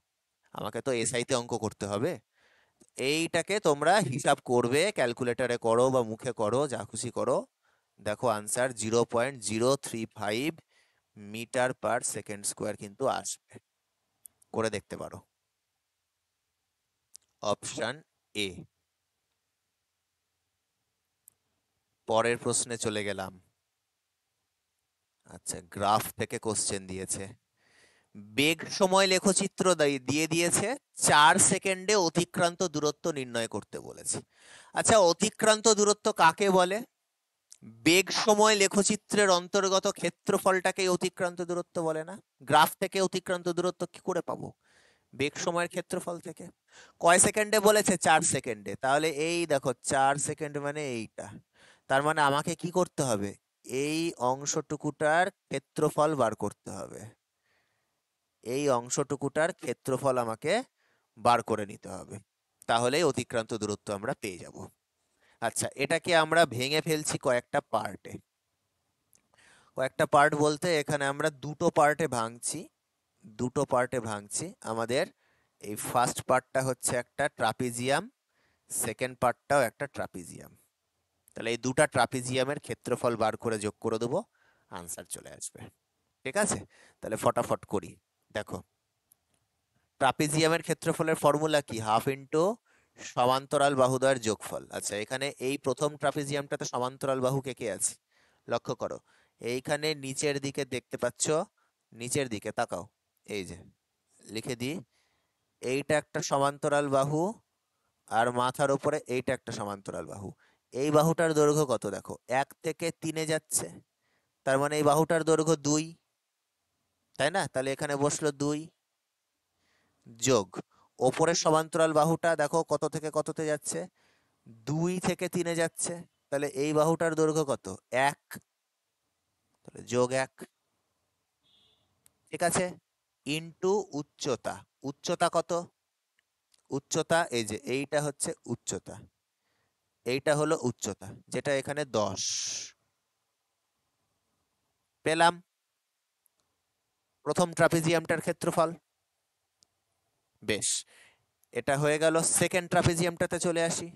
আমাকে তো এসআইতে অঙ্ক করতে হবে। এইটাকে তোমরা হিসাব করবে, ক্যালকুলেটরে করো বা মুখে করো, যা খুশি করো। দেখো আনসার 0.035 মিটার/সেকেন্ড স্কোয়ার কিন্তু আসবে, করে দেখতে পারো। Option A. পরের প্রশ্নে চলে গেলাম। আচ্ছা, গ্রাফ থেকে কোশ্চেন দিয়েছে, বেগ সময় লেখচিত্র দিয়ে দিয়েছে, 4 সেকেন্ডে অতিক্রান্ত দূরত্ব নির্ণয় করতে বলেছে। আচ্ছা, অতিক্রান্ত দূরত্ব কাকে বলে? বেগ সময় লেখচিত্রের অন্তর্গত ক্ষেত্রফলটাকে অতিক্রান্ত দূরত্ব বলে না? গ্রাফ থেকে অতিক্রান্ত দূরত্ব কি করে পাবো? বেগ সময়ের ক্ষেত্রফল থেকে। কয় সেকেন্ডে বলেছে? 4 সেকেন্ডে। তাহলে এই দেখো 4 সেকেন্ড মানে এইটা, তার মানে আমাকে কি করতে হবে? এই অংশটুকুটার ক্ষেত্রফল বার করতে হবে, এই অংশটুকুটার ক্ষেত্রফল আমাকে বার করে নিতে হবে, তাহলেই অতিক্রান্ত দূরত্ব আমরা পেয়ে যাব। আচ্ছা, এটাকে আমরা ভেঙে ফেলছি কয়েকটা পার্টে। কয়েকটা পার্ট বলতে এখানে আমরা দুটো পার্টে ভাঙছি, দুটো পার্টে ভাঙছি। আমাদের এই ফার্স্ট পার্টটা হচ্ছে একটা ট্রাপিজিয়াম, সেকেন্ড পার্টটাও একটা ট্রাপিজিয়াম। তাহলে এই দুটা ট্রাপিজিয়ামের ক্ষেত্রফল বার করে যোগ করে দেবো, আনসার চলে আসবে। ঠিক আছে, তাহলে ফটাফট করি। দেখো, ট্রাপিজিয়ামের ক্ষেত্রফলের ফর্মুলা কি? হাফ ইন্টু সমান্তরাল বাহুদ্বয়ের যোগফল। আচ্ছা, এখানে এই প্রথম ট্রাপিজিয়ামটাতে সমান্তরাল বাহু কে কে আছে লক্ষ্য করো। এইখানে নিচের দিকে দেখতে পাচ্ছ, নিচের দিকে তাকাও, এই যে লিখে দিই, এইটা একটা সমান্তরাল বাহু, আর মাথার উপরে এইটা একটা সমান্তরাল বাহু। এই বাহুটার দৈর্ঘ্য কত দেখো, 1 থেকে 3-এ যাচ্ছে, তার মানে এই বাহুটার দৈর্ঘ্য 2, তাই না? তাহলে এখানে বসলো 2 যোগ ওপরের সমান্তরাল বাহুটা দেখো কত থেকে কততে যাচ্ছে, 2 থেকে 3-এ যাচ্ছে, তাহলে এই বাহুটার দৈর্ঘ্য কত? 1, তাহলে যোগ 1, ঠিক আছে? ইনটু উচ্চতা। উচ্চতা কত? উচ্চতা এই যে এইটা হচ্ছে উচ্চতা, এইটা হলো উচ্চতা, যেটা এখানে 10 পেলাম। প্রথম ট্রাপিজিয়ামটার ক্ষেত্রফল। বেশ, এটা হয়ে গেল। সেকেন্ড ট্রাপিজিয়ামটাতে চলে আসি।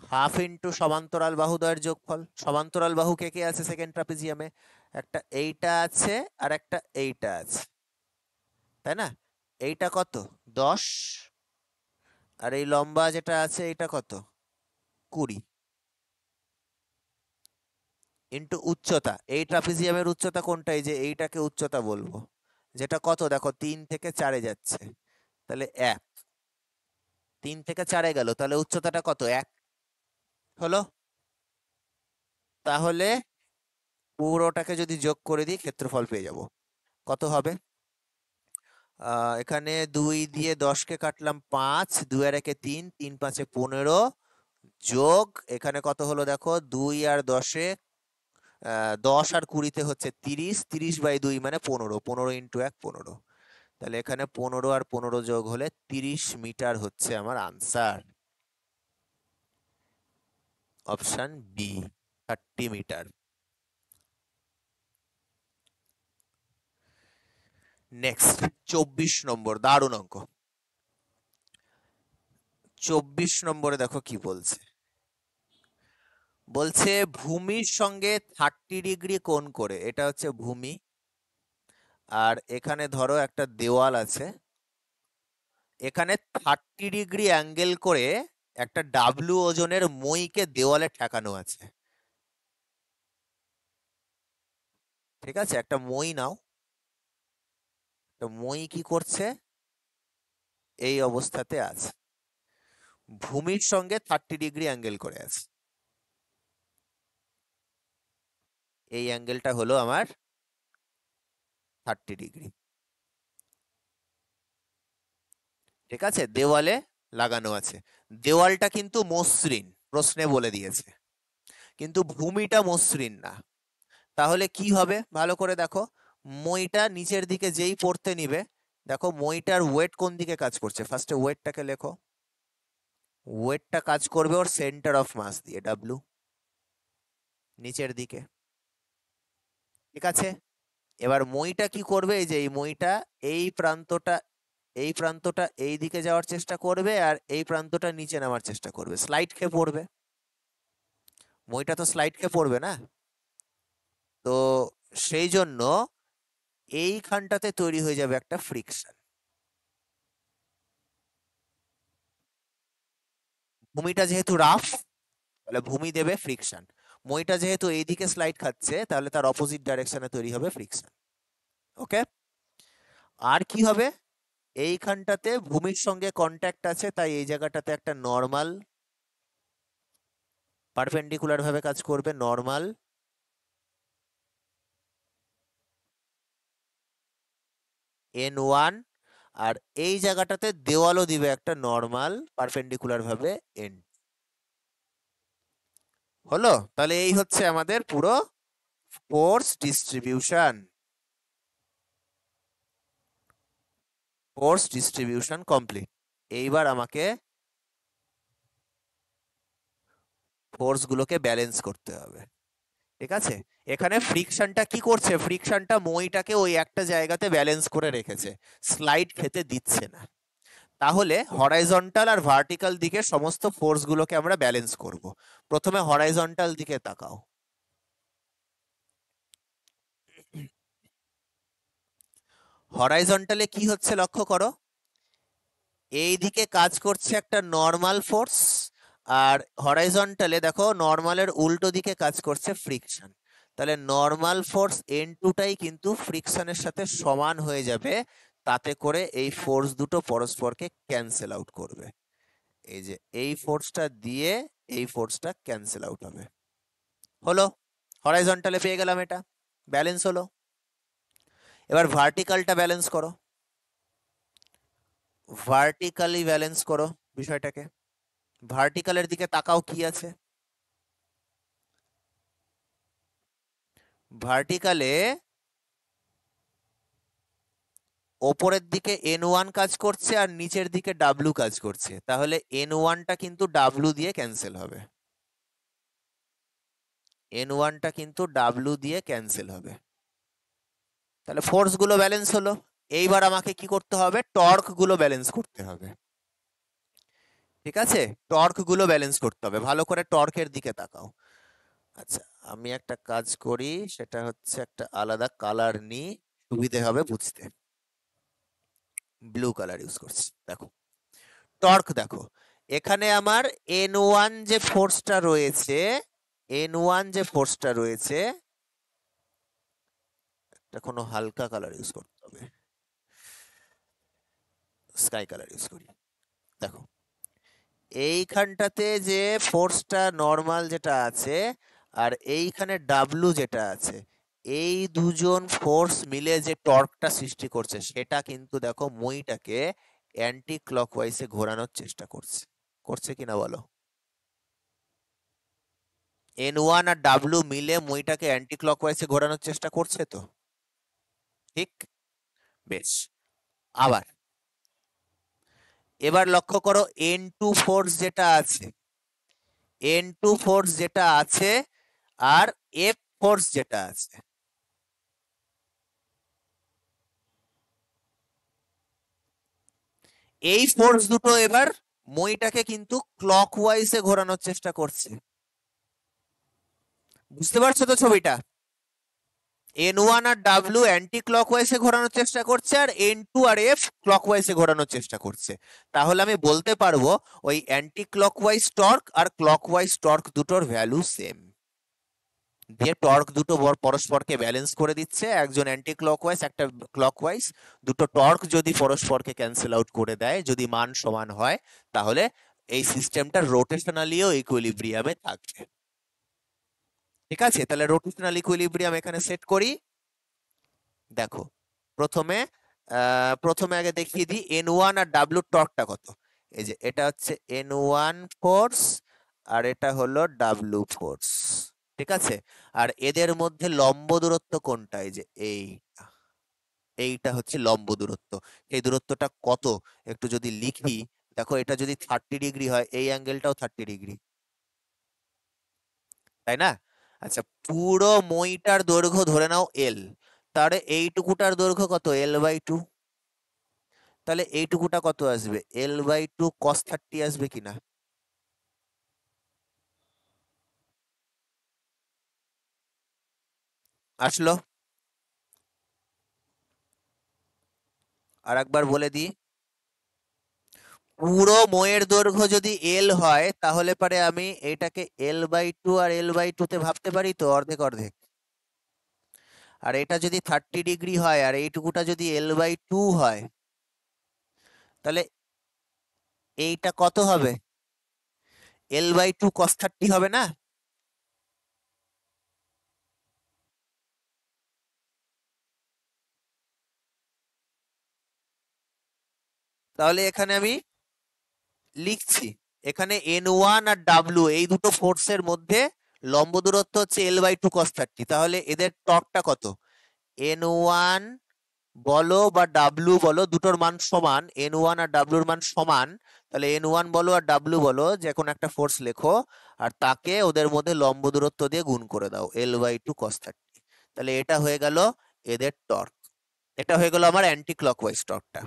হাফ ইন্টু সমান্তরাল বাহুদ্বয়ের যোগফল। সমান্তরাল বাহু কে কে আছে সেকেন্ড ট্রাপিজিয়ামে? একটা এইটা আছে আর একটা এইটা আছে, তাই না? এইটা কত? 10, আর এই লম্বা যেটা আছে এটা কত? 20 ইন্টু উচ্চতা। এই ট্রাপিজিয়ামের উচ্চতা কোনটা? এই যে এইটাকে উচ্চতা বলবো, যেটা কত দেখো 3 থেকে 4-এ যাচ্ছে, তাহলে 1। 3 থেকে 4-এ গেল, তাহলে উচ্চতাটা কত? 1 হলো। তাহলে পুরোটাকে যদি যোগ করে দিই ক্ষেত্রফল পেয়ে যাব। কত হবে? এখানে 2 দিয়ে 10-কে কাটলাম 5, 2 আর 1-এ 3, 3 5-এ 15, যোগ এখানে কত হলো দেখো 2 আর 10-এ 10 আর 20-তে হচ্ছে 30, 30/2 মানে 15, 15 ইন্টু 1 15। তাহলে এখানে 15 আর 15 যোগ হলে 30 মিটার হচ্ছে আমার answer. Option B, 30 metre. Next 24 number, দারুণ অঙ্ক। 24 নম্বরে দেখো কি বলছে। বলছে ভূমির সঙ্গে 30 ডিগ্রি কোণ করে, এটা হচ্ছে ভূমি, আর এখানে ধরো একটা দেওয়াল আছে, এখানে 30 ডিগ্রি অ্যাঙ্গেল করে একটা ডাব্লু ওজনের মইকে দেওয়ালে ঠেকানো আছে। ঠিক আছে, একটা মই নাও। তো মই কি করছে? এই অবস্থাতে আছে, ভূমির সঙ্গে 30 ডিগ্রি অ্যাঙ্গেল করে আছে। এই অ্যাঙ্গেলটা হলো আমার 30 ডিগ্রি। ঠিক আছে, দেওয়ালে লাগানো আছে। দেওয়ালটা কিন্তু মসৃণ, প্রশ্নে বলে দিয়েছে, কিন্তু ভূমিটা মসৃণ না। তাহলে কি হবে ভালো করে দেখো। মইটা নিচের দিকে যেই পড়তে নিবে, দেখো মইটার ওয়েট কোন দিকে কাজ করছে, ফার্স্টে ওয়েটটাকে লেখো। ওয়েটটা কাজ করবে ওর সেন্টার অফ মাস দিয়ে, ডাব্লু, নিচের দিকে। ঠিক আছে, এবার মইটা কি করবে? এই যে এই মইটা এই প্রান্তটা, এই প্রান্তটা এই দিকে যাওয়ার চেষ্টা করবে, আর এই প্রান্তটা নিচে নামার চেষ্টা করবে, স্লাইড খেয়ে পড়বে। মইটা তো স্লাইড খেয়ে পড়বে না? তো সেই জন্য এইখানটাতে তৈরি হয়ে যাবে একটা ফ্রিকশন। ভূমিটা যেহেতু রাফ, তাহলে ভূমি দেবে ফ্রিকশন। মইটা যেহেতু এইদিকে স্লাইড খাচ্ছে, তাহলে তার অপোজিট ডাইরেকশনে তৈরি হবে ফ্রিকশন। ওকে, আর কি হবে? এইখানটাতে ভূমির সঙ্গে কন্ট্যাক্ট আছে, তাই এই জায়গাটাতে একটা নর্মাল পারপেন্ডিকুলার ভাবে কাজ করবে, নর্মাল N1, আর এই জায়গাটাতে দেওয়ালও দিবে একটা নর্মাল পারপেন্ডিকুলার ভাবে N। হলো, তাহলে এই হচ্ছে আমাদের পুরো force distribution. Force distribution complete. এইবার আমাকে ফোর্স গুলোকে ব্যালেন্স করতে হবে। ঠিক আছে, এখানে ফ্রিকশনটা কি করছে? ফ্রিকশনটা মইটাকে ওই একটা জায়গাতে ব্যালেন্স করে রেখেছে, স্লাইড খেতে দিচ্ছে না। তাহলে হরাইজন্টাল আর ভার্টিক্যাল দিকে সমস্ত ফোর্স গুলোকে আমরা ব্যালেন্স করব। প্রথমে হরাইজন্টাল দিকে তাকাও। হরাইজন্টালে কি হচ্ছে লক্ষ্য করো। এই দিকে কাজ করছে একটা নর্মাল ফোর্স, আর হরাইজন্টালে দেখো নর্মালের উল্টো দিকে কাজ করছে ফ্রিকশন। তাহলে নর্মাল ফোর্স N2টাই কিন্তু ফ্রিকশনের সাথে সমান হয়ে যাবে, তাতে করে এই ফোর্স দুটো পরস্পরকে ক্যান্সেল আউট করবে। এই যে এই ফোর্সটা দিয়ে এই ফোর্সটা ক্যান্সেল আউট হবে। হলো, হরাইজন্টালে পেয়ে গেলাম, এটা ব্যালেন্স হলো। এবার ভার্টিক্যালটা ব্যালেন্স করো, ভার্টিক্যালি ব্যালেন্স করো বিষয়টাকে। ভার্টিক্যালের দিকে তাকাও, কি আছে? ভার্টিক্যালে ওপরের দিকে N1 কাজ করছে আর নিচের দিকে W কাজ করছে, তাহলে N1টা কিন্তু W দিয়ে ক্যান্সেল হবে। N1টা কিন্তু W দিয়ে ক্যান্সেল হবে। তাহলে ফোর্স গুলো ব্যালেন্স হলো। এইবার আমাকে কি করতে হবে? টর্ক গুলো ব্যালেন্স করতে হবে। ঠিক আছে, টর্ক গুলো ব্যালেন্স করতে হবে। ভালো করে টর্কের দিকে তাকাও। আচ্ছা, আমি একটা কাজ করি, সেটা হচ্ছে একটা আলাদা কালার নিই, সুবিধে হবে বুঝতে। ব্লু কালার ইউজ করছি। দেখো টর্ক, দেখো এখানে আমার N1 যে ফোর্সটা রয়েছে, N1 যে ফোর্সটা রয়েছে, এটা কোনো হালকা কালার ইউজ করতে হবে, স্কাই কালার ইউজ করি। দেখো এইখানটাতে যে ফোর্সটা নর্মাল যেটা আছে আর এইখানে ডাব্লু যেটা আছে, এই দুজন ফোর্স মিলে যে টর্কটা সৃষ্টি করছে সেটা কিন্তু দেখো মইটাকে অ্যান্টি ক্লকওয়াইজে ঘোরানোর চেষ্টা করছে। করছে কিনা বলো? N1 আর ডাব্লু মিলে মইটাকে অ্যান্টি ক্লকওয়াইজে ঘোরানোর চেষ্টা করছে তো, ঠিক? বেশ, আবার এবার লক্ষ্য করো N2 ফোর্স যেটা আছে, N2 ফোর্স যেটা আছে আর F ফোর্স যেটা আছে, এই ফোর্স দুটো এবার মইটাকে কিন্তু ক্লকওয়াইজে ঘোরানোর চেষ্টা করছে। বুঝতে পারছো তো ছবিটা? N1 আর W অ্যান্টি ক্লকওয়াইজে ঘোরানোর চেষ্টা করছে আর N2 আর F ক্লকওয়াইজে ঘোরানোর চেষ্টা করছে। তাহলে আমি বলতে পারবো ওই অ্যান্টি ক্লকওয়াইজ টর্ক আর ক্লকওয়াইজ টর্ক দুটোর ভ্যালু সেম। দিয়ে টর্ক দুটো পরস্পরকে ব্যালেন্স করে দিচ্ছে, একজন অ্যান্টি ক্লকওয়াইজ একটা ক্লকওয়াইজ। দুটো টর্ক যদি পরস্পরকে ক্যান্সেল আউট করে দেয়, যদি মান সমান হয়, তাহলে এই সিস্টেমটা রোটেশনালিও ইকুইলিব্রিয়ামে থাকবে। ঠিক আছে, তাহলে রোটেশনাল ইকুইলিব্রিয়াম এখানে সেট করি। দেখো প্রথমে প্রথমে আগে দেখিয়ে দিই N1 আর W টর্কটা কত। এই যে এটা হচ্ছে N1 ফোর্স আর এটা হলো W ফোর্স। ঠিক আছে, আর এদের মধ্যে লম্ব দূরত্ব কোনটা? এই যে এইটা, এইটা হচ্ছে লম্ব দূরত্ব। এই দূরত্বটা কত একটু যদি লিখি, দেখো এটা যদি 30 ডিগ্রি হয়, এই অ্যাঙ্গেলটাও 30 ডিগ্রি, তাই না? আচ্ছা, পুরো মইটার দৈর্ঘ্য ধরে নাও L, তাহলে এইটুকুটার দৈর্ঘ্য কত? L/2। তাহলে এইটুকুটা কত আসবে? L/2 cos 30 আসবে কিনা? আসলো? আর একবার বলে দিই, পুরো মইয়ের দৈর্ঘ্য যদি L হয় তাহলে পরে আমি এটাকে L/2 আর L/2 তে ভাবতে পারি তো, অর্ধেক অর্ধেক। আর এটা যদি 30 ডিগ্রি হয় আর এইটুকুটা যদি L/2 হয়, তাহলে এইটা কত হবে? L/2 cos 30 হবে না? তাহলে এখানে আমি লিখছি, এখানে N1 আর W এই দুটো ফোর্সের মধ্যে লম্ব দূরত্ব হচ্ছে L/2 cos 30, তাহলে এদের টর্কটা কত? N1 বলো বা W বলো, দুটোর মান সমান, N1 আর W এর মান সমান। তাহলে N1 বলো আর W বলো, যে কোনো একটা ফোর্স লেখো, আর তাকে ওদের মধ্যে লম্ব দূরত্ব দিয়ে গুণ করে দাও, L/2 cos 30। তাহলে এটা হয়ে গেল এদের টর্ক। এটা হয়ে গেল আমার অ্যান্টি ক্লকওয়াইজ টর্কটা।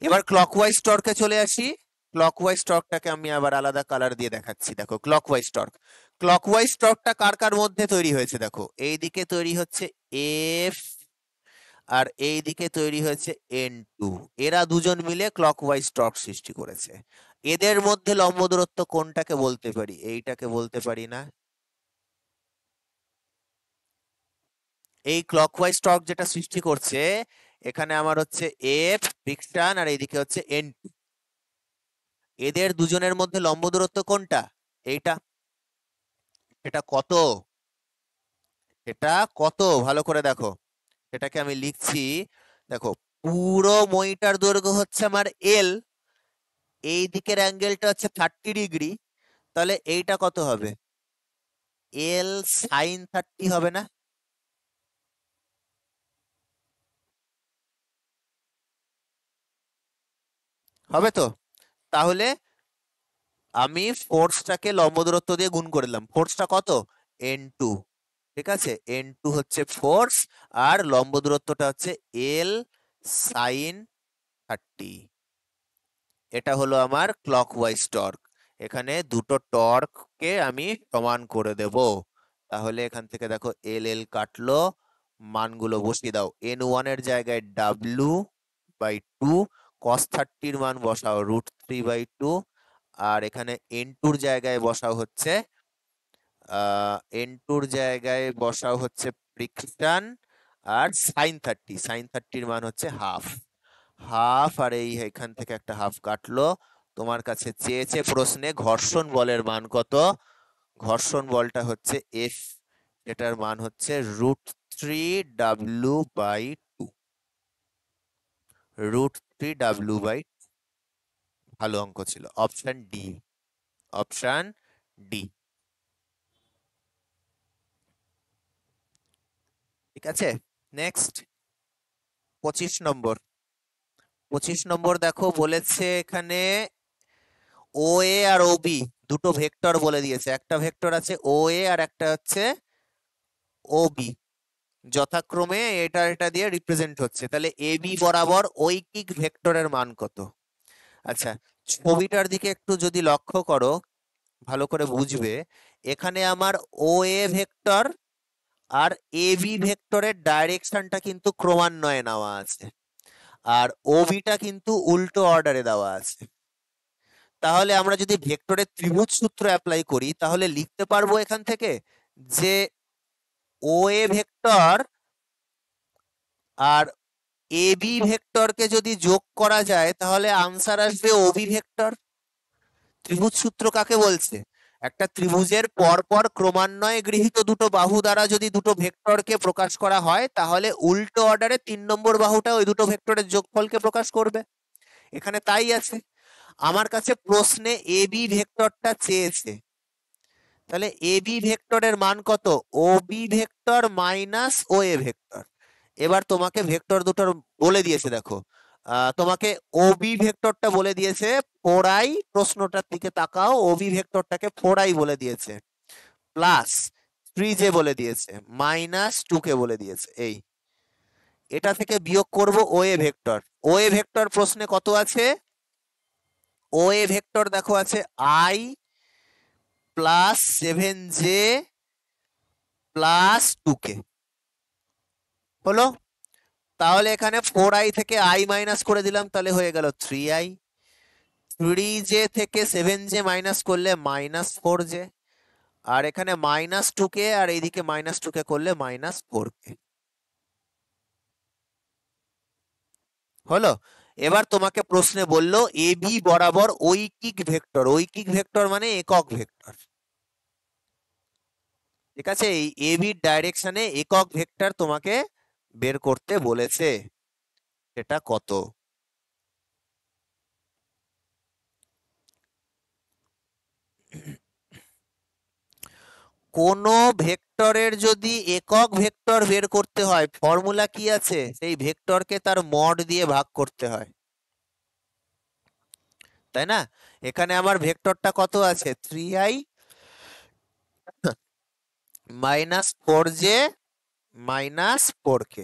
এবার ক্লকওয়াইজ টর্কে চলে আসি। ক্লকওয়াইজ টর্কটাকে আমি আবার আলাদা কালার দিয়ে দেখাচ্ছি। দেখো ক্লকওয়াইজ টর্ক, ক্লকওয়াইজ টর্কটা কার কার মধ্যে তৈরি হয়েছে? দেখো এইদিকে তৈরি হচ্ছে এফ আর এইদিকে তৈরি হয়েছে N2। এরা দুজন মিলে ক্লকওয়াইজ টর্ক সৃষ্টি করেছে। এদের মধ্যে লম্ব দূরত্ব কোনটাকে বলতে পারি? এইটাকে বলতে পারি না? এই ক্লকওয়াইজ টর্ক যেটা সৃষ্টি করছে, এখানে আমার হচ্ছে এফ ফ্রিকশন আর এইদিকে হচ্ছে N2। এদের দুজনের মধ্যে লম্ব দূরত্ব কোনটা? এইটা। এটা কত? এটা কত ভালো করে দেখো, এটাকে আমি লিখছি। দেখো পুরো মইটার দৈর্ঘ্য হচ্ছে আমার L, এই দিকের অ্যাঙ্গেলটা হচ্ছে 30 ডিগ্রি, তাহলে এইটা কত হবে? এল সাইন 30 হবে না? হবে তো? তাহলে আমি ফোর্সটাকে লম্ব দূরত্ব দিয়ে গুণ করলাম, ফোর্সটা কত? N2। ঠিক আছে, N2 হচ্ছে ফোর্স, আর লম্ব দূরত্বটা হচ্ছে এল সাইন 30। এটা হলো আমার ক্লকওয়াইজ টর্ক। এখানে দুটো টর্ককে আমি সমান করে দেব। তাহলে এখান থেকে দেখো এল এল কাটলো, মানগুলো বসিয়ে দাও। N1 এর জায়গায় W/2, cos 30 মান বসাও √3/2, আর এখানে N2 জায়গায় বসাও হচ্ছে N2 জায়গায় বসাও হচ্ছে ফ্রিকশন, আর সাইন 30 মান হচ্ছে হাফ। হাফ, আর এই এখান থেকে একটা হাফ কাটলো। তোমার কাছে চেয়েছে প্রশ্নে ঘর্ষণ বলের মান কত। ঘর্ষণ বলটা হচ্ছে এফ, এটার মান হচ্ছে √3W/2। √3W/, ভালো অঙ্ক ছিল। Option D, option D. ঠিক আছে, নেক্সট 25 নম্বর। 25 নম্বর দেখো বলেছে এখানে ও এ আর ও বি দুটো ভেক্টর বলে দিয়েছে। একটা ভেক্টর আছে ও এ, আর একটা হচ্ছে ও বি, যথাক্রমে এটা এটা দিয়ে রিপ্রেজেন্ট হচ্ছে। তাহলে এ বি বরাবর ঐকিক ভেক্টরের মান কত? আচ্ছা, ছবিটার দিকে একটু যদি লক্ষ্য করো, ভালো করে বুঝবে। এখানে আমার ও A vector R A B ভেক্টরের ডাইরেকশনটা কিন্তু ক্রমান্বয়ে নেওয়া আছে, আর ও বিটা কিন্তু উল্টো অর্ডারে দেওয়া আছে। তাহলে আমরা যদি ভেক্টরের ত্রিভুজ সূত্র অ্যাপ্লাই করি, তাহলে লিখতে পারবো এখান থেকে যে ও A vector R A B ভেক্টরকে যদি যোগ করা যায়, তাহলে আনসার আসবে ও বি ভেক্টর। ত্রিভুজ সূত্র কাকে বলছে? একটা ত্রিভুজের পরপর ক্রমান্বয়ে গৃহীত দুটো বাহু দ্বারা যদি দুটো ভেক্টরকে প্রকাশ করা হয়, তাহলে উল্টো অর্ডারে 3 নম্বর বাহুটা ওই দুটো ভেক্টরের যোগফলকে প্রকাশ করবে। এখানে তাই আছে। আমার কাছে প্রশ্নে এ বি ভেক্টরটা চেয়েছে, তাহলে এ বি ভেক্টরের মান কত? O B vector minus O A vector. এবার তোমাকে ভেক্টর দুটোর বলে দিয়েছে, দেখো তোমাকে ও বি ভেক্টরটা বলে দিয়েছে 4i, প্রশ্নটার দিকে তাকাও, ও বি ভেক্টরটাকে 4i বলে দিয়েছে, প্লাস 3j বলে দিয়েছে, মাইনাস 2k বলে দিয়েছে। এই এটা থেকে বিয়োগ করব ও A vector. O A vector প্রশ্নে কত আছে? ও এ ভেক্টর দেখো আছে i plus 7j plus 2k। হলো? তাহলে এখানে 4i থেকে i মাইনাস করে দিলাম, তাহলে হয়ে গেল 3i। 3j থেকে 7j মাইনাস করলে -4j, আর এখানে -2k, আর এইদিকে -2k করলে -4k। হলো? এবার তোমাকে প্রশ্নে বললো এ বি বরাবর ঐকিক ভেক্টর। ঐকিক ভেক্টর মানে একক ভেক্টর। ঠিক আছে, এই এ বির ডাইরেকশনে একক ভেক্টর তোমাকে বের করতে বলেছে, সেটা কত? কোন ভেক্টরের যদি একক ভেক্টর বের করতে হয়, ফর্মুলা কি আছে? সেই ভেক্টরকে তার মড দিয়ে ভাগ করতে হয়, তাই না? এখানে আমার ভেক্টরটা কত আছে? 3i -4j -4k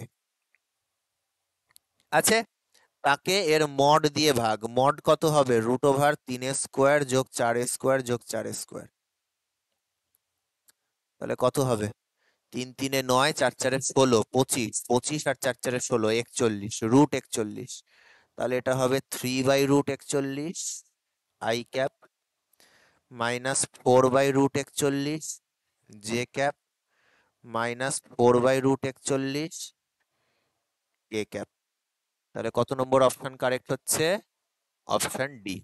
আছে। তাকে এর মড দিয়ে ভাগ। মড কত হবে? √3 যোগ 4 যোগ 4। তাহলে কত হবে? 3 3 9, 4 4 16, 25, 25 আর 4 4 16, 41, √41। তাহলে এটা হবে 3/√41 i cap -4/√41 J cap -4/√41 K cap. তাহলে কত নম্বর অপশন কারেক্ট হচ্ছে? Option D.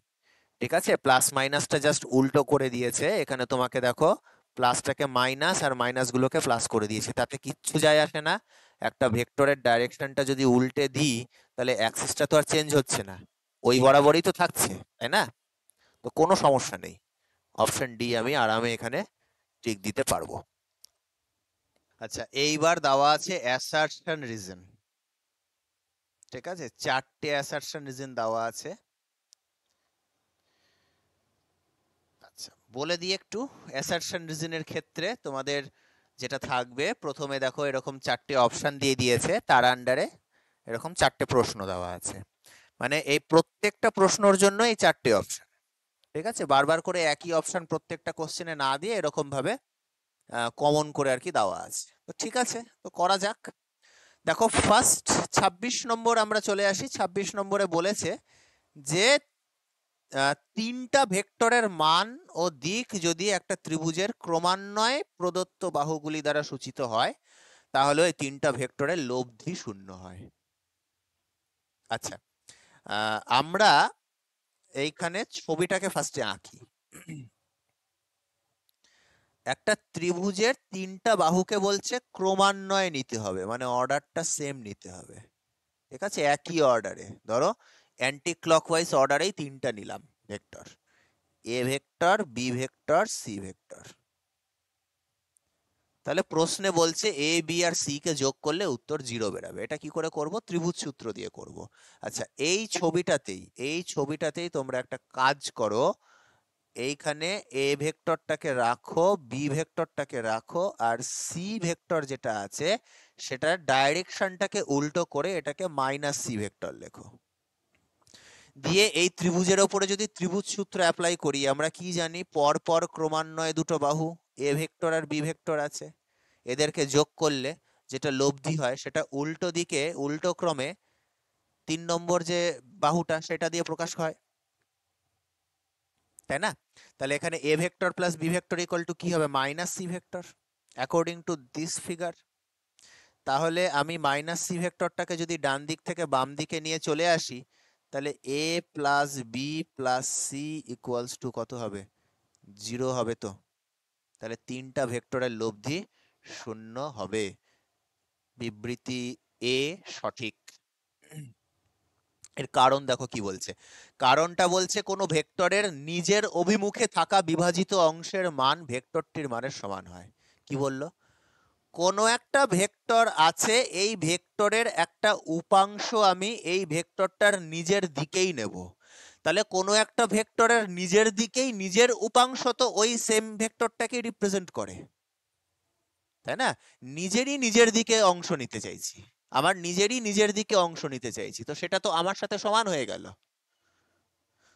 ঠিক আছে, প্লাস মাইনাসটা জাস্ট উল্টো করে দিয়েছে। এখানে তোমাকে দেখো প্লাসটাকে মাইনাস আর মাইনাস গুলোকে প্লাস করে দিয়েছে, তাতে কিচ্ছু যায় আসে না। একটা ভেক্টরের ডাইরেকশনটা যদি উল্টে দিই, তাহলে অ্যাক্সিসটা তো আর চেঞ্জ হচ্ছে না, ওই বরাবরই তো থাকছে, তাই না? তো কোনো সমস্যা নেই, অপশন ডি আমি আরামে এখানে টিক দিতে পারবো। আচ্ছা, এইবার দেওয়া আছে অ্যাসারশন রিজন। ঠিক আছে, 4টে অ্যাসারশন রিজন দেওয়া আছে। আচ্ছা, বলে দিই একটু। অ্যাসারশন রিজনের ক্ষেত্রে তোমাদের যেটা থাকবে, প্রথমে দেখো এরকম 4টে অপশন দিয়ে দিয়েছে, তার আন্ডারে এরকম 4টে প্রশ্ন দেওয়া আছে। মানে এই প্রত্যেকটা প্রশ্নর জন্য এই 4টে অপশন। ঠিক আছে, বারবার করে একই অপশন প্রত্যেকটা কোশ্চেনে না দিয়ে এরকম ভাবে কমন করে আর কি দেওয়া আছে। তো ঠিক আছে, তো করা যাক। দেখো ফার্স্ট 26 নম্বর আমরা চলে আসি। 26 নম্বরে বলেছে যে 3টা ভেক্টরের মান ও দিক যদি একটা ত্রিভুজের ক্রমান্বয়ে প্রদত্ত বাহুগুলি দ্বারা সূচিত হয়, তাহলে ওই 3টা ভেক্টরের লব্ধি 0 হয়। আচ্ছা, আমরা এইখানে ছবিটাকে ফার্স্টে আঁকি। একটা ত্রিভুজের 3টা বাহুকে বলছে ক্রমান্বয়ে নিতে হবে, মানে অর্ডারটা সেম নিতে হবে। ঠিক আছে, একই অর্ডারে, ধরো অ্যান্টি ক্লকওয়াইজ অর্ডারেই 3টা নিলাম vector, A vector, B vector, C vector. তাহলে প্রশ্নে বলছে এ, বি আর সি কে যোগ করলে উত্তর 0 বেরাবে। এটা কি করে করব? ত্রিভুজ সূত্র দিয়ে করব। আচ্ছা, এই ছবিটাতেই তোমরা একটা কাজ করো, এইখানে এ ভেক্টরটাকে রাখো, বি ভেক্টরটাকে রাখো, আর সি ভেক্টর যেটা আছে সেটার ডাইরেকশনটাকে উল্টো করে এটাকে মাইনাস সি ভেক্টর লেখো। দিয়ে এই ত্রিভুজের ওপরে যদি ত্রিভুজ সূত্র অ্যাপ্লাই করি, আমরা কি জানি? পর পর ক্রমান্বয়ে দুটো বাহু এ ভেক্টর আর বি ভেক্টর আছে, এদেরকে যোগ করলে যেটা লব্ধি হয় সেটা উল্টো দিকে, উল্টো ক্রমে 3 নম্বর যে বাহুটা সেটা দিয়ে প্রকাশ হয়, তাই না? তাহলে এখানে A vector plus B vector equal to কি হবে? Minus C vector, according to this figure. তাহলে আমি মাইনাস সি ভেক্টরটাকে যদি ডান দিক থেকে বাম দিকে নিয়ে চলে আসি, তাহলে A plus B plus C equals to কত হবে? 0 হবে। তো তাহলে 3টা ভেক্টরের লব্ধি 0 হবে। বিবৃতি এ সঠিক। এর কারণ দেখো কি বলছে। কারণটা বলছে কোনো ভেক্টরের নিজের অভিমুখে থাকা বিভাজিত অংশের মান ভেক্টরটির মানের সমান হয়। কি বললো? কোনো একটা ভেক্টর আছে, এই ভেক্টরের একটা উপাংশ আমি এই ভেক্টরটার নিজের দিকেই নেব। তাহলে কোনো একটা ভেক্টরের নিজের দিকেই নিজের উপাংশ তো ওই সেম ভেক্টরটাকে রিপ্রেজেন্ট করে, তাই না? নিজের দিকে অংশ নিতে চাইছি, আমার নিজের দিকে অংশ নিতে চাইছি, তো সেটা তো আমার সাথে সমান হয়ে গেল।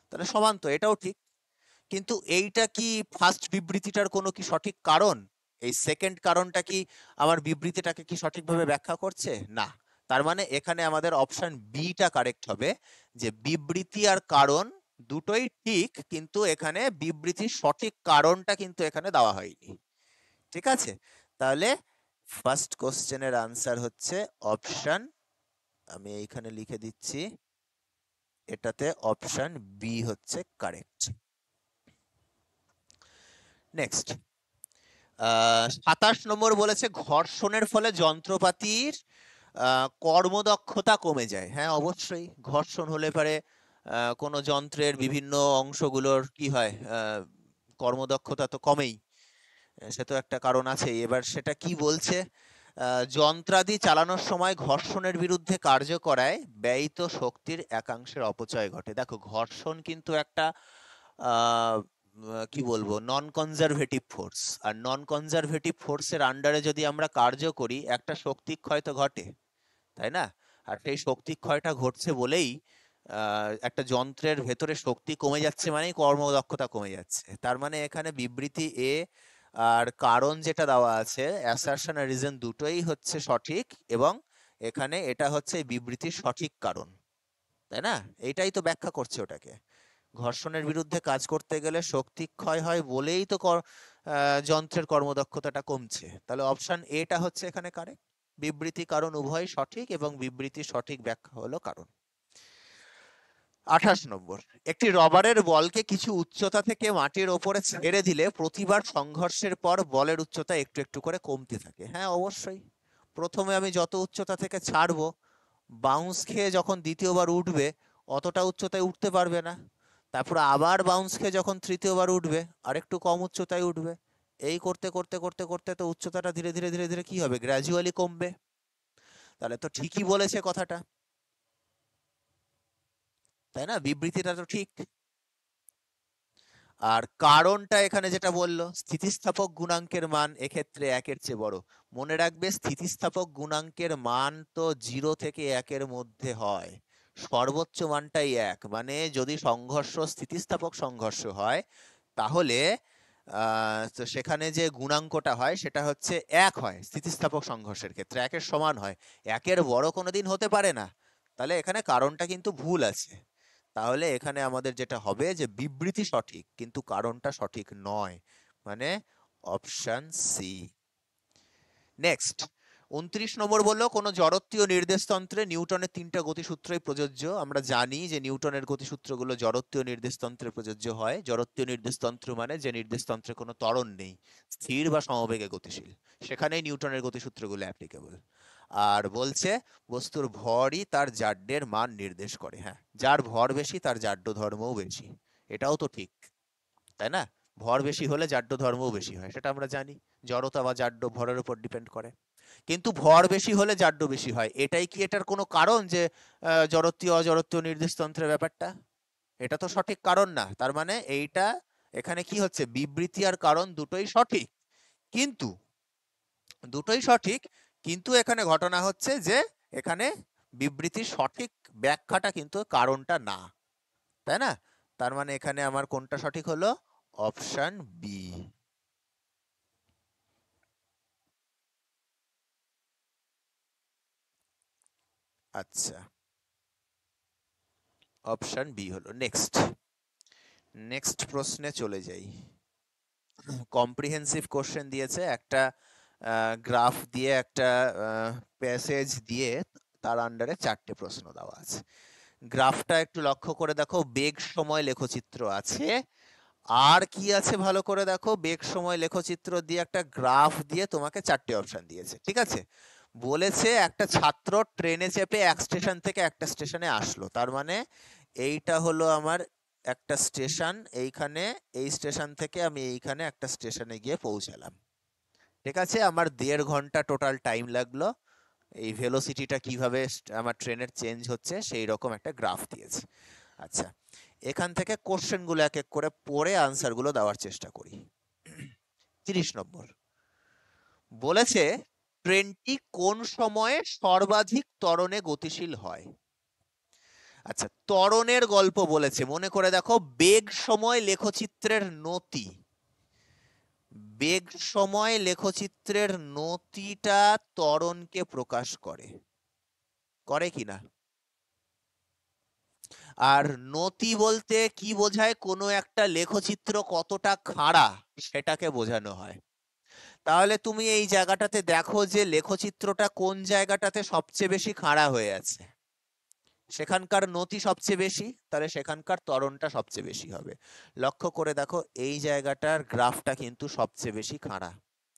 তাহলে সমান তো, এটাও ঠিক। কিন্তু এইটা কি ফার্স্ট বিবৃতিটার কোনো কি সঠিক কারণ? এই সেকেন্ড কারণটা কি আমার বিবৃতিটাকে কি সঠিকভাবে ব্যাখ্যা করছে? না। তার মানে এখানে আমাদের অপশন বিটা কারেক্ট হবে, যে বিবৃতি আর কারণ দুটোই ঠিক, কিন্তু এখানে বিবৃতির সঠিক কারণটা কিন্তু এখানে দেওয়া হয়নি। ঠিক আছে, তাহলে ফার্স্ট কোশ্চেনের আনসার হচ্ছে অপশন, আমি এইখানে লিখে দিচ্ছি, এটাতে অপশন বি হচ্ছে কারেক্ট। নেক্সট 27 নম্বর বলেছে ঘর্ষণের ফলে যন্ত্রপাতির কর্মদক্ষতা কমে যায়। হ্যাঁ, অবশ্যই ঘর্ষণ হলে পারে কোনো যন্ত্রের বিভিন্ন অংশগুলোর কি হয়, কর্মদক্ষতা তো কমেই, সে তো একটা কারণ আছে। এবার সেটা কি বলছে? যন্ত্রাদি চালানোর সময় ঘর্ষণের বিরুদ্ধে কার্য করায় ব্যয়িত শক্তির একাংশের অপচয় ঘটে। দেখো ঘর্ষণ কিন্তু একটা কি বলবো, নন কনজারভেটিভ ফোর্স, আর নন কনজারভেটিভ ফোর্সের আন্ডারে যদি আমরা কার্য করি একটা শক্তি ক্ষয় তো ঘটে, তাই না? আর সেই শক্তি ক্ষয়টা ঘটছে বলেই একটা যন্ত্রের ভেতরে শক্তি কমে যাচ্ছে মানেই কর্মদক্ষতা কমে যাচ্ছে। তার মানে এখানে বিবৃতি এ আর কারণ যেটা দেওয়া আছে, অ্যাসারশন আর রিজন দুটোই হচ্ছে সঠিক, এবং এখানে এটা হচ্ছে বিবৃতির সঠিক কারণ, তাই না? এইটাই তো ব্যাখ্যা করছে ওটাকে। ঘর্ষণের বিরুদ্ধে কাজ করতে গেলে শক্তি ক্ষয় হয় বলেই তো যন্ত্রের কর্মদক্ষতাটা কমছে। তাহলে অপশন এটা হচ্ছে এখানে কারেক্ট। বিবৃতি কারণ উভয় সঠিক, এবং বিবৃতির সঠিক ব্যাখ্যা হলো কারণ। 28 নম্বর, একটি রবারের বলকে কিছু উচ্চতা থেকে মাটির ওপরে ছেড়ে দিলে প্রতিবার সংঘর্ষের পর বলের উচ্চতা একটু একটু করে কমতে থাকে। হ্যাঁ, অবশ্যই। প্রথমে আমি যত উচ্চতা থেকে ছাড়বো, বাউন্স খেয়ে যখন দ্বিতীয়বার উঠবে অতটা উচ্চতায় উঠতে পারবে না, তারপর আবার বাউন্স খেয়ে যখন তৃতীয়বার উঠবে আরেকটু কম উচ্চতায় উঠবে, এই করতে করতে করতে করতে তো উচ্চতাটা ধীরে ধীরে ধীরে ধীরে কি হবে, গ্র্যাজুয়ালি কমবে। তাহলে তো ঠিকই বলেছে কথাটা, তাই না? বিবৃতিটা তো ঠিক। আর কারণটা এখানে যেটা বললো, স্থিতিস্থাপক গুণাঙ্কের মান এক্ষেত্রে একের চেয়ে বড়। মনে রাখবে স্থিতিস্থাপক গুণাঙ্কের মান তো 0 থেকে 1-এর মধ্যে হয়, সর্বোচ্চ মানটাই 1। মানে যদি সংঘর্ষ স্থিতিস্থাপক সংঘর্ষ হয় তাহলে তো সেখানে যে গুণাঙ্কটা হয় সেটা হচ্ছে 1 হয়, স্থিতিস্থাপক সংঘর্ষের ক্ষেত্রে 1-এর সমান হয়, 1-এর বড় কোনোদিন হতে পারে না। তাহলে এখানে কারণটা কিন্তু ভুল আছে। তাহলে এখানে আমাদের যেটা হবে যে বিবৃতি সঠিক কিন্তু কারণটা সঠিক নয়, মানে অপশন সি। নেক্সট 29 নম্বর বললো কোন জড়ত্বীয় নির্দেশতন্ত্রে নিউটনের 3টা গতিসূত্রই প্রযোজ্য। আমরা জানি যে নিউটনের গতিসূত্রগুলো জড়ত্বীয় নির্দেশতন্ত্রে প্রযোজ্য হয়। জড়ত্বীয় নির্দেশতন্ত্র মানে যে নির্দেশতন্ত্রে কোনো ত্বরণ নেই, স্থির বা সমবেগে গতিশীল, সেখানেই নিউটনের গতিসূত্রগুলো অ্যাপ্লিকেবল। আর বলছে বস্তুর ভরই তার জাড্যের মান নির্দেশ করে। হ্যাঁ, যার ভর বেশি তার জাড্য ধর্মও বেশি, এটাও তো ঠিক, তাই না? ভর বেশি হলে জাড্য ধর্মও বেশি হয়, সেটা আমরা জানি। জড়তা বা জাড্য ভরের উপর ডিপেন্ড করে, কিন্তু ভর বেশি হলে জাড্য বেশি হয়, এটাই কি এটার কোনো কারণ যে জড়ত্বীয় অজড়ত্বীয় নির্দেশতন্ত্রের ব্যাপারটা? এটা তো সঠিক কারণ না। তার মানে এইটা এখানে কি হচ্ছে, বিবৃতি আর কারণ দুটোই সঠিক, কিন্তু দুটোই সঠিক, কিন্তু এখানে ঘটনা হচ্ছে যে এখানে বিবৃতির সঠিক ব্যাখ্যাটা কিন্তু কারণটা না, তাই না? তার মানে এখানে আমার কোনটা সঠিক হলো, অপশন বি। আচ্ছা, অপশন বি হলো। নেক্সট নেক্সট প্রশ্নে চলে যাই। কম্প্রিহেন্সিভ কোশ্চেন দিয়েছে, একটা গ্রাফ দিয়ে একটা প্যাসেজ দিয়ে তার আন্ডারে 4টে প্রশ্ন দেওয়া আছে। গ্রাফটা একটু লক্ষ্য করে দেখো, বেগ সময় লেখচিত্র আছে, আর কি আছে ভালো করে দেখো, বেগ সময় লেখচিত্র দিয়ে একটা গ্রাফ দিয়ে তোমাকে 4টে অপশন দিয়েছে, ঠিক আছে? বলেছে একটা ছাত্র ট্রেনে চেপে এক স্টেশন থেকে একটা স্টেশনে আসলো, তার মানে এইটা হলো আমার একটা স্টেশন, এইখানে এই স্টেশন থেকে আমি এইখানে একটা স্টেশনে গিয়ে পৌঁছালাম, ঠিক আছে? আমার 1.5 ঘন্টা টোটাল টাইম লাগলো। এই ভেলোসিটিটা কিভাবে আমার ট্রেনের চেঞ্জ হচ্ছে সেই রকম একটা গ্রাফ দিয়েছে। আচ্ছা, এখান থেকে কোশ্চেন গুলো এক এক করে পড়ে আনসার গুলো দেওয়ার চেষ্টা করি। 30 নম্বর বলেছে ট্রেনটি কোন সময়ে সর্বাধিক ত্বরণে গতিশীল হয়। আচ্ছা, ত্বরণের গল্প বলেছে, মনে করে দেখো, বেগ সময় লেখচিত্রের নতি, বেগ সময় লেখচিত্রের নতিটা ত্বরণকে প্রকাশ করে, করে কিনা? আর নতি বলতে কি বোঝায়, কোনো একটা লেখচিত্র কতটা খাড়া সেটাকে বোঝানো হয়। তাহলে তুমি এই জায়গাটাতে দেখো যে লেখচিত্রটা কোন জায়গাটাতে সবচেয়ে বেশি খাড়া হয়ে আছে, সেখানকার নতি সবচেয়ে বেশি, তাহলে সেখানকার ত্বরণটা সবচেয়ে বেশি হবে। লক্ষ্য করে দেখো এই জায়গাটার গ্রাফটা কিন্তু সবচেয়ে বেশি খাড়া,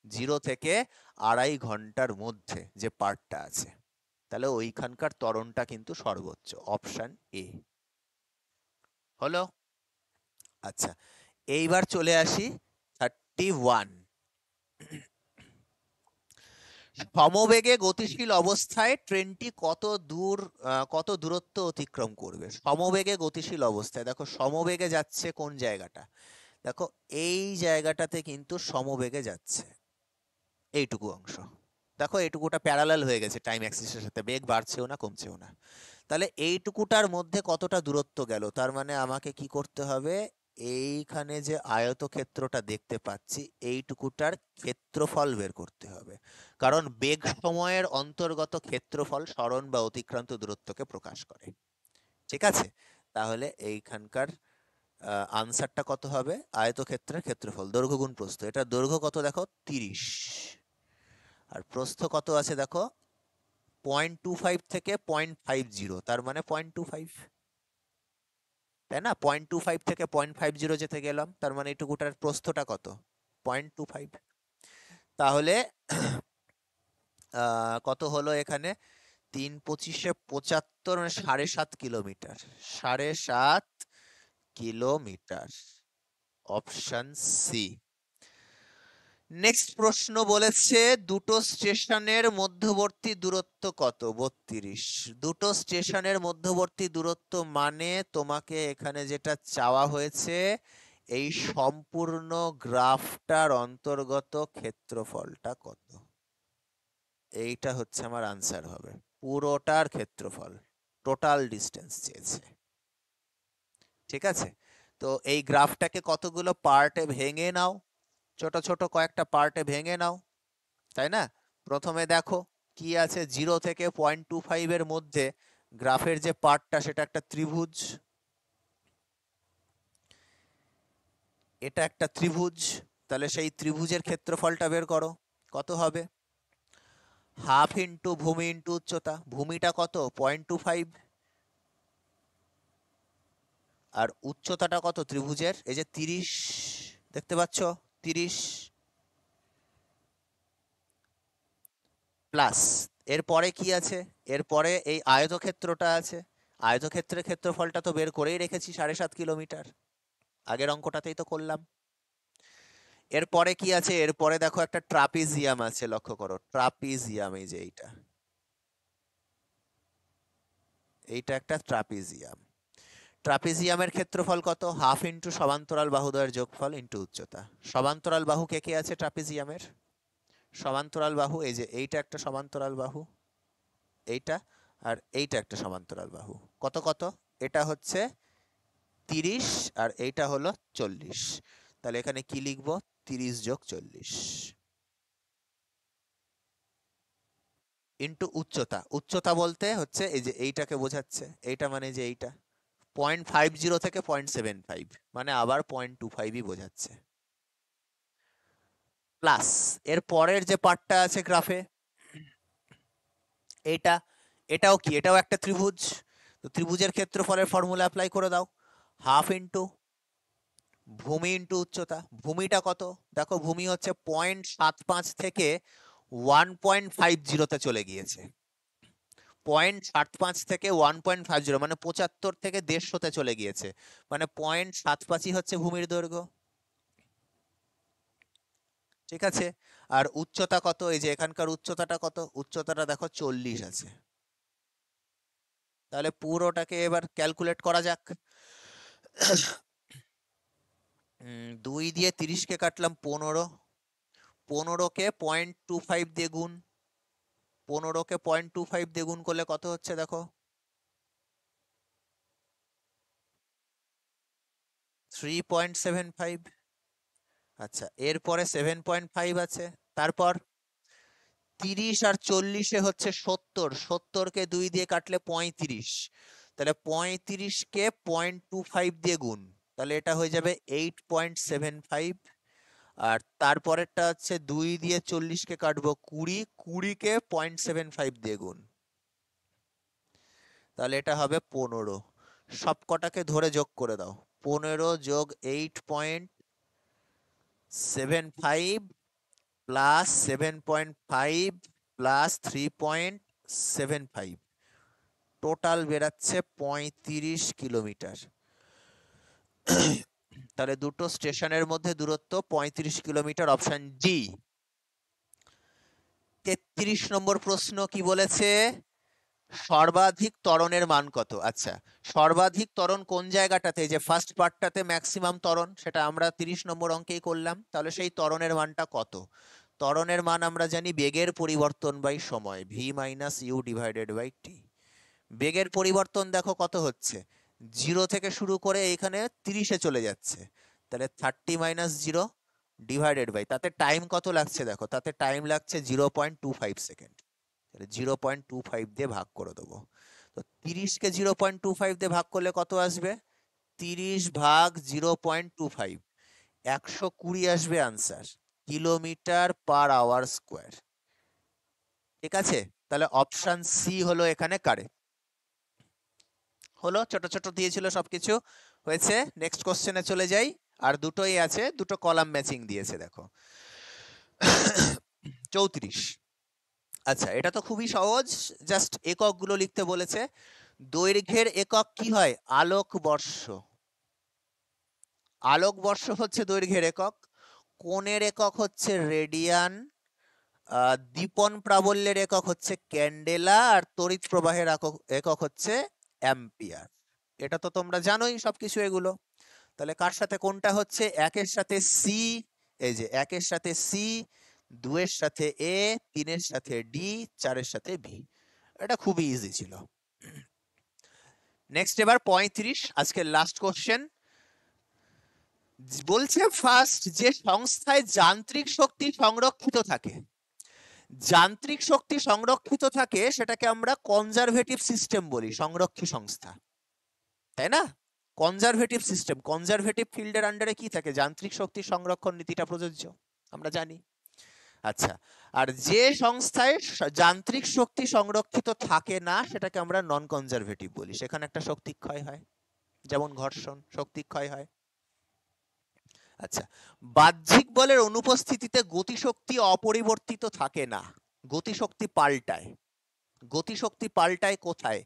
0 থেকে 2.5 ঘন্টার মধ্যে যে পার্টটা আছে, তাহলে ওইখানকার ত্বরণটা কিন্তু সর্বোচ্চ। অপশন এ হলো। আচ্ছা, এইবার চলে আসি 31। সমবেগে গতিশীল অবস্থায় ট্রেনটি কত দূরত্ব অতিক্রম করবে? সমবেগে গতিশীল অবস্থায় দেখো, সমবেগে যাচ্ছে কোন জায়গাটা, দেখো এই জায়গাটাতে কিন্তু সমবেগে যাচ্ছে, এইটুকু অংশ দেখো, এইটুকুটা প্যারালাল হয়ে গেছে টাইম অ্যাক্সিসের সাথে, বেগ বাড়ছেও না কমছেও না। তাহলে এইটুকুটার মধ্যে কতটা দূরত্ব গেল, তার মানে আমাকে কি করতে হবে, এইখানে যে আয়তক্ষেত্রটা দেখতে পাচ্ছি এইটুকুটার ক্ষেত্রফল বের করতে হবে, কারণ বেগ সময়ের অন্তর্গত ক্ষেত্রফল সরণ বা অতিক্রান্ত দূরত্বকে প্রকাশ করে, ঠিক আছে? তাহলে এইখানকার আনসারটা কত হবে, আয়তক্ষেত্রের ক্ষেত্রফল দৈর্ঘ্য গুণ প্রস্থ, এটা দৈর্ঘ্য কত দেখো 30, আর প্রস্থ কত আছে দেখো 0.25 থেকে 0.50, তার মানে 0.25, তাই না? 0.25 থেকে 0.50 যেতে গেলাম, তার মানে এইটুকুটার প্রস্থটা কত, 0.25। তাহলে কত হলো এখানে, 3 × 25 = 75, মানে 7.5 kilometre, 7.5 kilometre. Option C. Next প্রশ্ন বলেছে দুটো স্টেশনের মধ্যবর্তী দূরত্ব কত? 32। দুটো স্টেশনের মধ্যবর্তী দূরত্ব মানে তোমাকে এখানে যেটা চাওয়া হয়েছে, এই সম্পূর্ণ গ্রাফটার অন্তর্গত ক্ষেত্রফলটা কত, এইটা হচ্ছে আমার আনসার হবে। পুরোটার ক্ষেত্রফল, টোটাল ডিস্টেন্স চেয়েছে। ঠিক আছে, তো এই গ্রাফটাকে কতগুলো পার্টে ভেঙে নাও, ছোট ছোট কয়েকটা পার্টে ভেঙে নাও, তাই না? প্রথমে দেখো কি আছে, 0 থেকে 0.25 এর মধ্যে গ্রাফের যে পার্টটা সেটা একটা ত্রিভুজ, এটা একটা ত্রিভুজ, তাহলে সেই ত্রিভুজের ক্ষেত্রফলটা বের করো, কত হবে? হাফ ইন্টু ভূমি ইন্টু উচ্চতা। ভূমিটা কত? 0.25। আর উচ্চতাটা কত ত্রিভুজের? এই যে 30, দেখতে পাচ্ছ, 30 প্লাস, এরপরে কি আছে? এরপরে এই আয়তক্ষেত্রটা আছে, আয়তক্ষেত্রের ক্ষেত্রফলটা তো বের করেই রেখেছি 7.5 কিলোমিটার, আগের অঙ্কটাতেই তো করলাম। এরপরে কি আছে? এরপরে দেখো একটা ট্রাপিজিয়াম আছে, লক্ষ্য করো, ট্রাপিজিয়াম, এই যে এইটা, এইটা একটা ট্রাপিজিয়াম। ট্রাপিজিয়ামের ক্ষেত্রফল কত? হাফ ইন্টু সমান্তরাল বাহুদ্বয়ের যোগফল ইন্টু উচ্চতা। সমান্তরাল বাহু কে কে আছে ট্রাপিজিয়ামের? সমান্তরাল বাহু, এই যে এইটা একটা সমান্তরাল বাহু, এইটা, আর এইটা একটা সমান্তরাল বাহু। কত কত? এটা হচ্ছে 30 আর এইটা হলো 40। তাহলে এখানে কি লিখবো? 30 যোগ 40 ইন্টু উচ্চতা। উচ্চতা বলতে হচ্ছে এই যে এইটাকে বোঝাচ্ছে, এইটা মানে যে এইটা 0.50 থেকে 0.75, মানে আবার 0.25ই বোঝাচ্ছে। প্লাস এর পরের যে পার্টটা আছে গ্রাফে, এইটা, এটাও কি? এটাও একটা ত্রিভুজ। তো ত্রিভুজের ক্ষেত্রফলের ফর্মুলা অ্যাপ্লাই করে দাও, হাফ ইন্টু ভূমি ইন্টু উচ্চতা। ভূমিটা কত? দেখো ভূমি হচ্ছে 0.75 থেকে 1.50 চলে গিয়েছে। 0.75 থেকে 1.50 মানে 75 থেকে 150 চলে গিয়েছে, মানে 0.75ই হচ্ছে ভূমির দৈর্ঘ্য। ঠিক আছে, আর উচ্চতা কত? এই যে এখানকার উচ্চতাটা কত? উচ্চতাটা দেখো 40 আছে। তাহলে পুরোটাকে এবার ক্যালকুলেট করা যাক। 2 দিয়ে 30কে কাটলাম 15, 15কে 0.25 দিয়ে গুণ, 15কে 0.25 দিয়ে গুণ করলে কত হচ্ছে দেখো, 3.75। আচ্ছা, এরপরে 7.5 আছে, তারপর 30 আর 40-এ হচ্ছে 70, 70কে 2 দিয়ে কাটলে 35, তাহলে 35কে 0.25 দিয়ে গুণ, তাহলে এটা হয়ে যাবে 8.75। আর তারপরেরটা হচ্ছে 2 দিয়ে 40কে কাটবো 20, 20কে 0.75 দিয়ে গুণ, তাহলে এটা হবে 15। সব কটাকে ধরে যোগ করে দাও, 15 যোগ 8.75 প্লাস 7.5 প্লাস 3.75, টোটাল বেরাচ্ছে 35 কিলোমিটার। তাহলে দুটো স্টেশনের মধ্যে দূরত্ব 35 কিলোমিটার, অপশন ডি। 33 নম্বর প্রশ্ন কি বলেছে? সর্বাধিক ত্বরণের মান কত? আচ্ছা, সর্বাধিক ত্বরণ কোন জায়গাটাতে? যে ফার্স্ট পার্টটাতে ম্যাক্সিমাম ত্বরণ, সেটা আমরা 30 নম্বর অঙ্কেই করলাম। তাহলে সেই ত্বরণের মানটা কত? ত্বরণের মান আমরা জানি বেগের পরিবর্তন বাই সময়, v minus u divided by t. বেগের পরিবর্তন দেখো কত হচ্ছে, 0 থেকে শুরু করে এখানে 30-এ চলে যাচ্ছে, তাহলে 30 মাইনাস 0 ডিভাইডেড বাই, তাতে টাইম কত লাগছে দেখো, তাতে টাইম লাগছে 0.25 সেকেন্ড, তাহলে 0.25 দিয়ে ভাগ করে দেবো। তো 30কে 0.25 দিয়ে ভাগ করলে কত আসবে? 30 ভাগ 0.25, 120 আসবে answer, kilometre per hour square. ঠিক আছে, তাহলে অপশন সি হলো এখানে কারেক্ট। হলো, ছোট ছোট দিয়েছিল সবকিছু, হয়েছে। নেক্সট কোশ্চেনে চলে যাই, আর দুটোই আছে, দুটো কলাম ম্যাচিং দিয়েছে দেখো। 34। আচ্ছা, এটা তো খুবই সহজ, জাস্ট এককগুলো লিখতে বলেছে। দৈর্ঘ্যের একক কি হয়? আলোক বর্ষ। আলোকবর্ষ হচ্ছে দৈর্ঘ্যের একক, কোণের একক হচ্ছে রেডিয়ান, দীপন প্রাবল্যের একক হচ্ছে ক্যান্ডেলা, আর তড়িৎ প্রবাহের একক হচ্ছে অ্যাম্পিয়ার। এটা তো তোমরা জানোই সবকিছু এগুলো। তাহলে কার সাথে কোনটা হচ্ছে? একের সাথে সি, এই যে একের সাথে সি, দুয়ের সাথে এ, তিনের সাথে ডি, চারের সাথে বি। এটা খুবই ইজি ছিল। নেক্সট এবার 35, আজকের লাস্ট কোশ্চেন। বলছে ফার্স্ট, যে সংস্থায় যান্ত্রিক শক্তি সংরক্ষিত থাকে, যান্ত্রিক শক্তি সংরক্ষিত থাকে সেটাকে আমরা কনজারভেটিভ সিস্টেম বলি, সংরক্ষী সংস্থা, তাই না? কনজারভেটিভ সিস্টেম, কনজারভেটিভ ফিল্ডের আন্ডারে কি থাকে? যান্ত্রিক শক্তি সংরক্ষণ নীতিটা প্রযোজ্য, আমরা জানি। আচ্ছা, আর যে সংস্থায় যান্ত্রিক শক্তি সংরক্ষিত থাকে না সেটাকে আমরা নন কনজারভেটিভ বলি, সেখানে একটা শক্তি ক্ষয় হয়, যেমন ঘর্ষণ, শক্তি ক্ষয় হয়। আচ্ছা, বাহ্যিক বলের অনুপস্থিতিতে গতিশক্তি অপরিবর্তিত থাকে না, গতিশক্তি পাল্টায়। গতিশক্তি পাল্টায় কোথায়?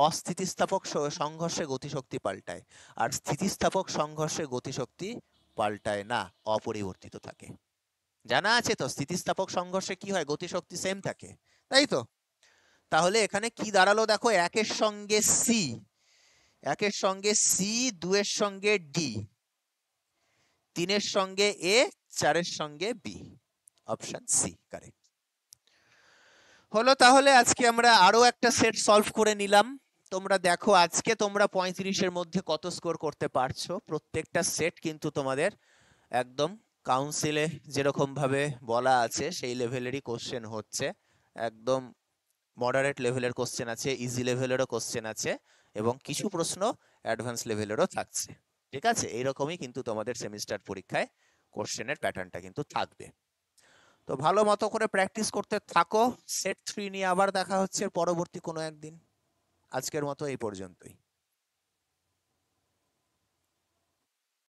অস্থিতিস্থাপক সংঘর্ষে গতিশক্তি পাল্টায়, আর স্থিতিস্থাপক সংঘর্ষে গতিশক্তি পাল্টায় না, অপরিবর্তিত থাকে। জানা আছে তো, স্থিতিস্থাপক সংঘর্ষে কি হয়? গতিশক্তি সেম থাকে, তাই তো? তাহলে এখানে কি দাঁড়ালো দেখো, একের সঙ্গে সি, একের সঙ্গে সি, দুয়ের সঙ্গে ডি, তিনের সঙ্গে এ, চারের সঙ্গে বি। অপশন সি কারেক্ট হলো। তাহলে আজকে আমরা আরো একটা সেট সলভ করে নিলাম। তোমরা দেখো আজকে তোমরা 35-এর মধ্যে কত স্কোর করতে পারছো। প্রত্যেকটা সেট কিন্তু তোমাদের একদম কাউন্সিলে যেরকম ভাবে বলা আছে সেই লেভেলেরই কোশ্চেন হচ্ছে, একদম মডারেট লেভেলের কোশ্চেন আছে, ইজি লেভেলেরও কোশ্চেন আছে, এবং কিছু প্রশ্ন অ্যাডভান্স লেভেলেরও থাকছে। ঠিক আছে, এইরকমই কিন্তু তোমাদের সেমিস্টার পরীক্ষায় কোশ্চেনের প্যাটার্নটা কিন্তু থাকবে। তো ভালো মতো করে প্র্যাকটিস করতে থাকো। সেট 3 নিয়ে আবার দেখা হচ্ছে পরবর্তী কোনো একদিন। আজকের মতো এই পর্যন্তই।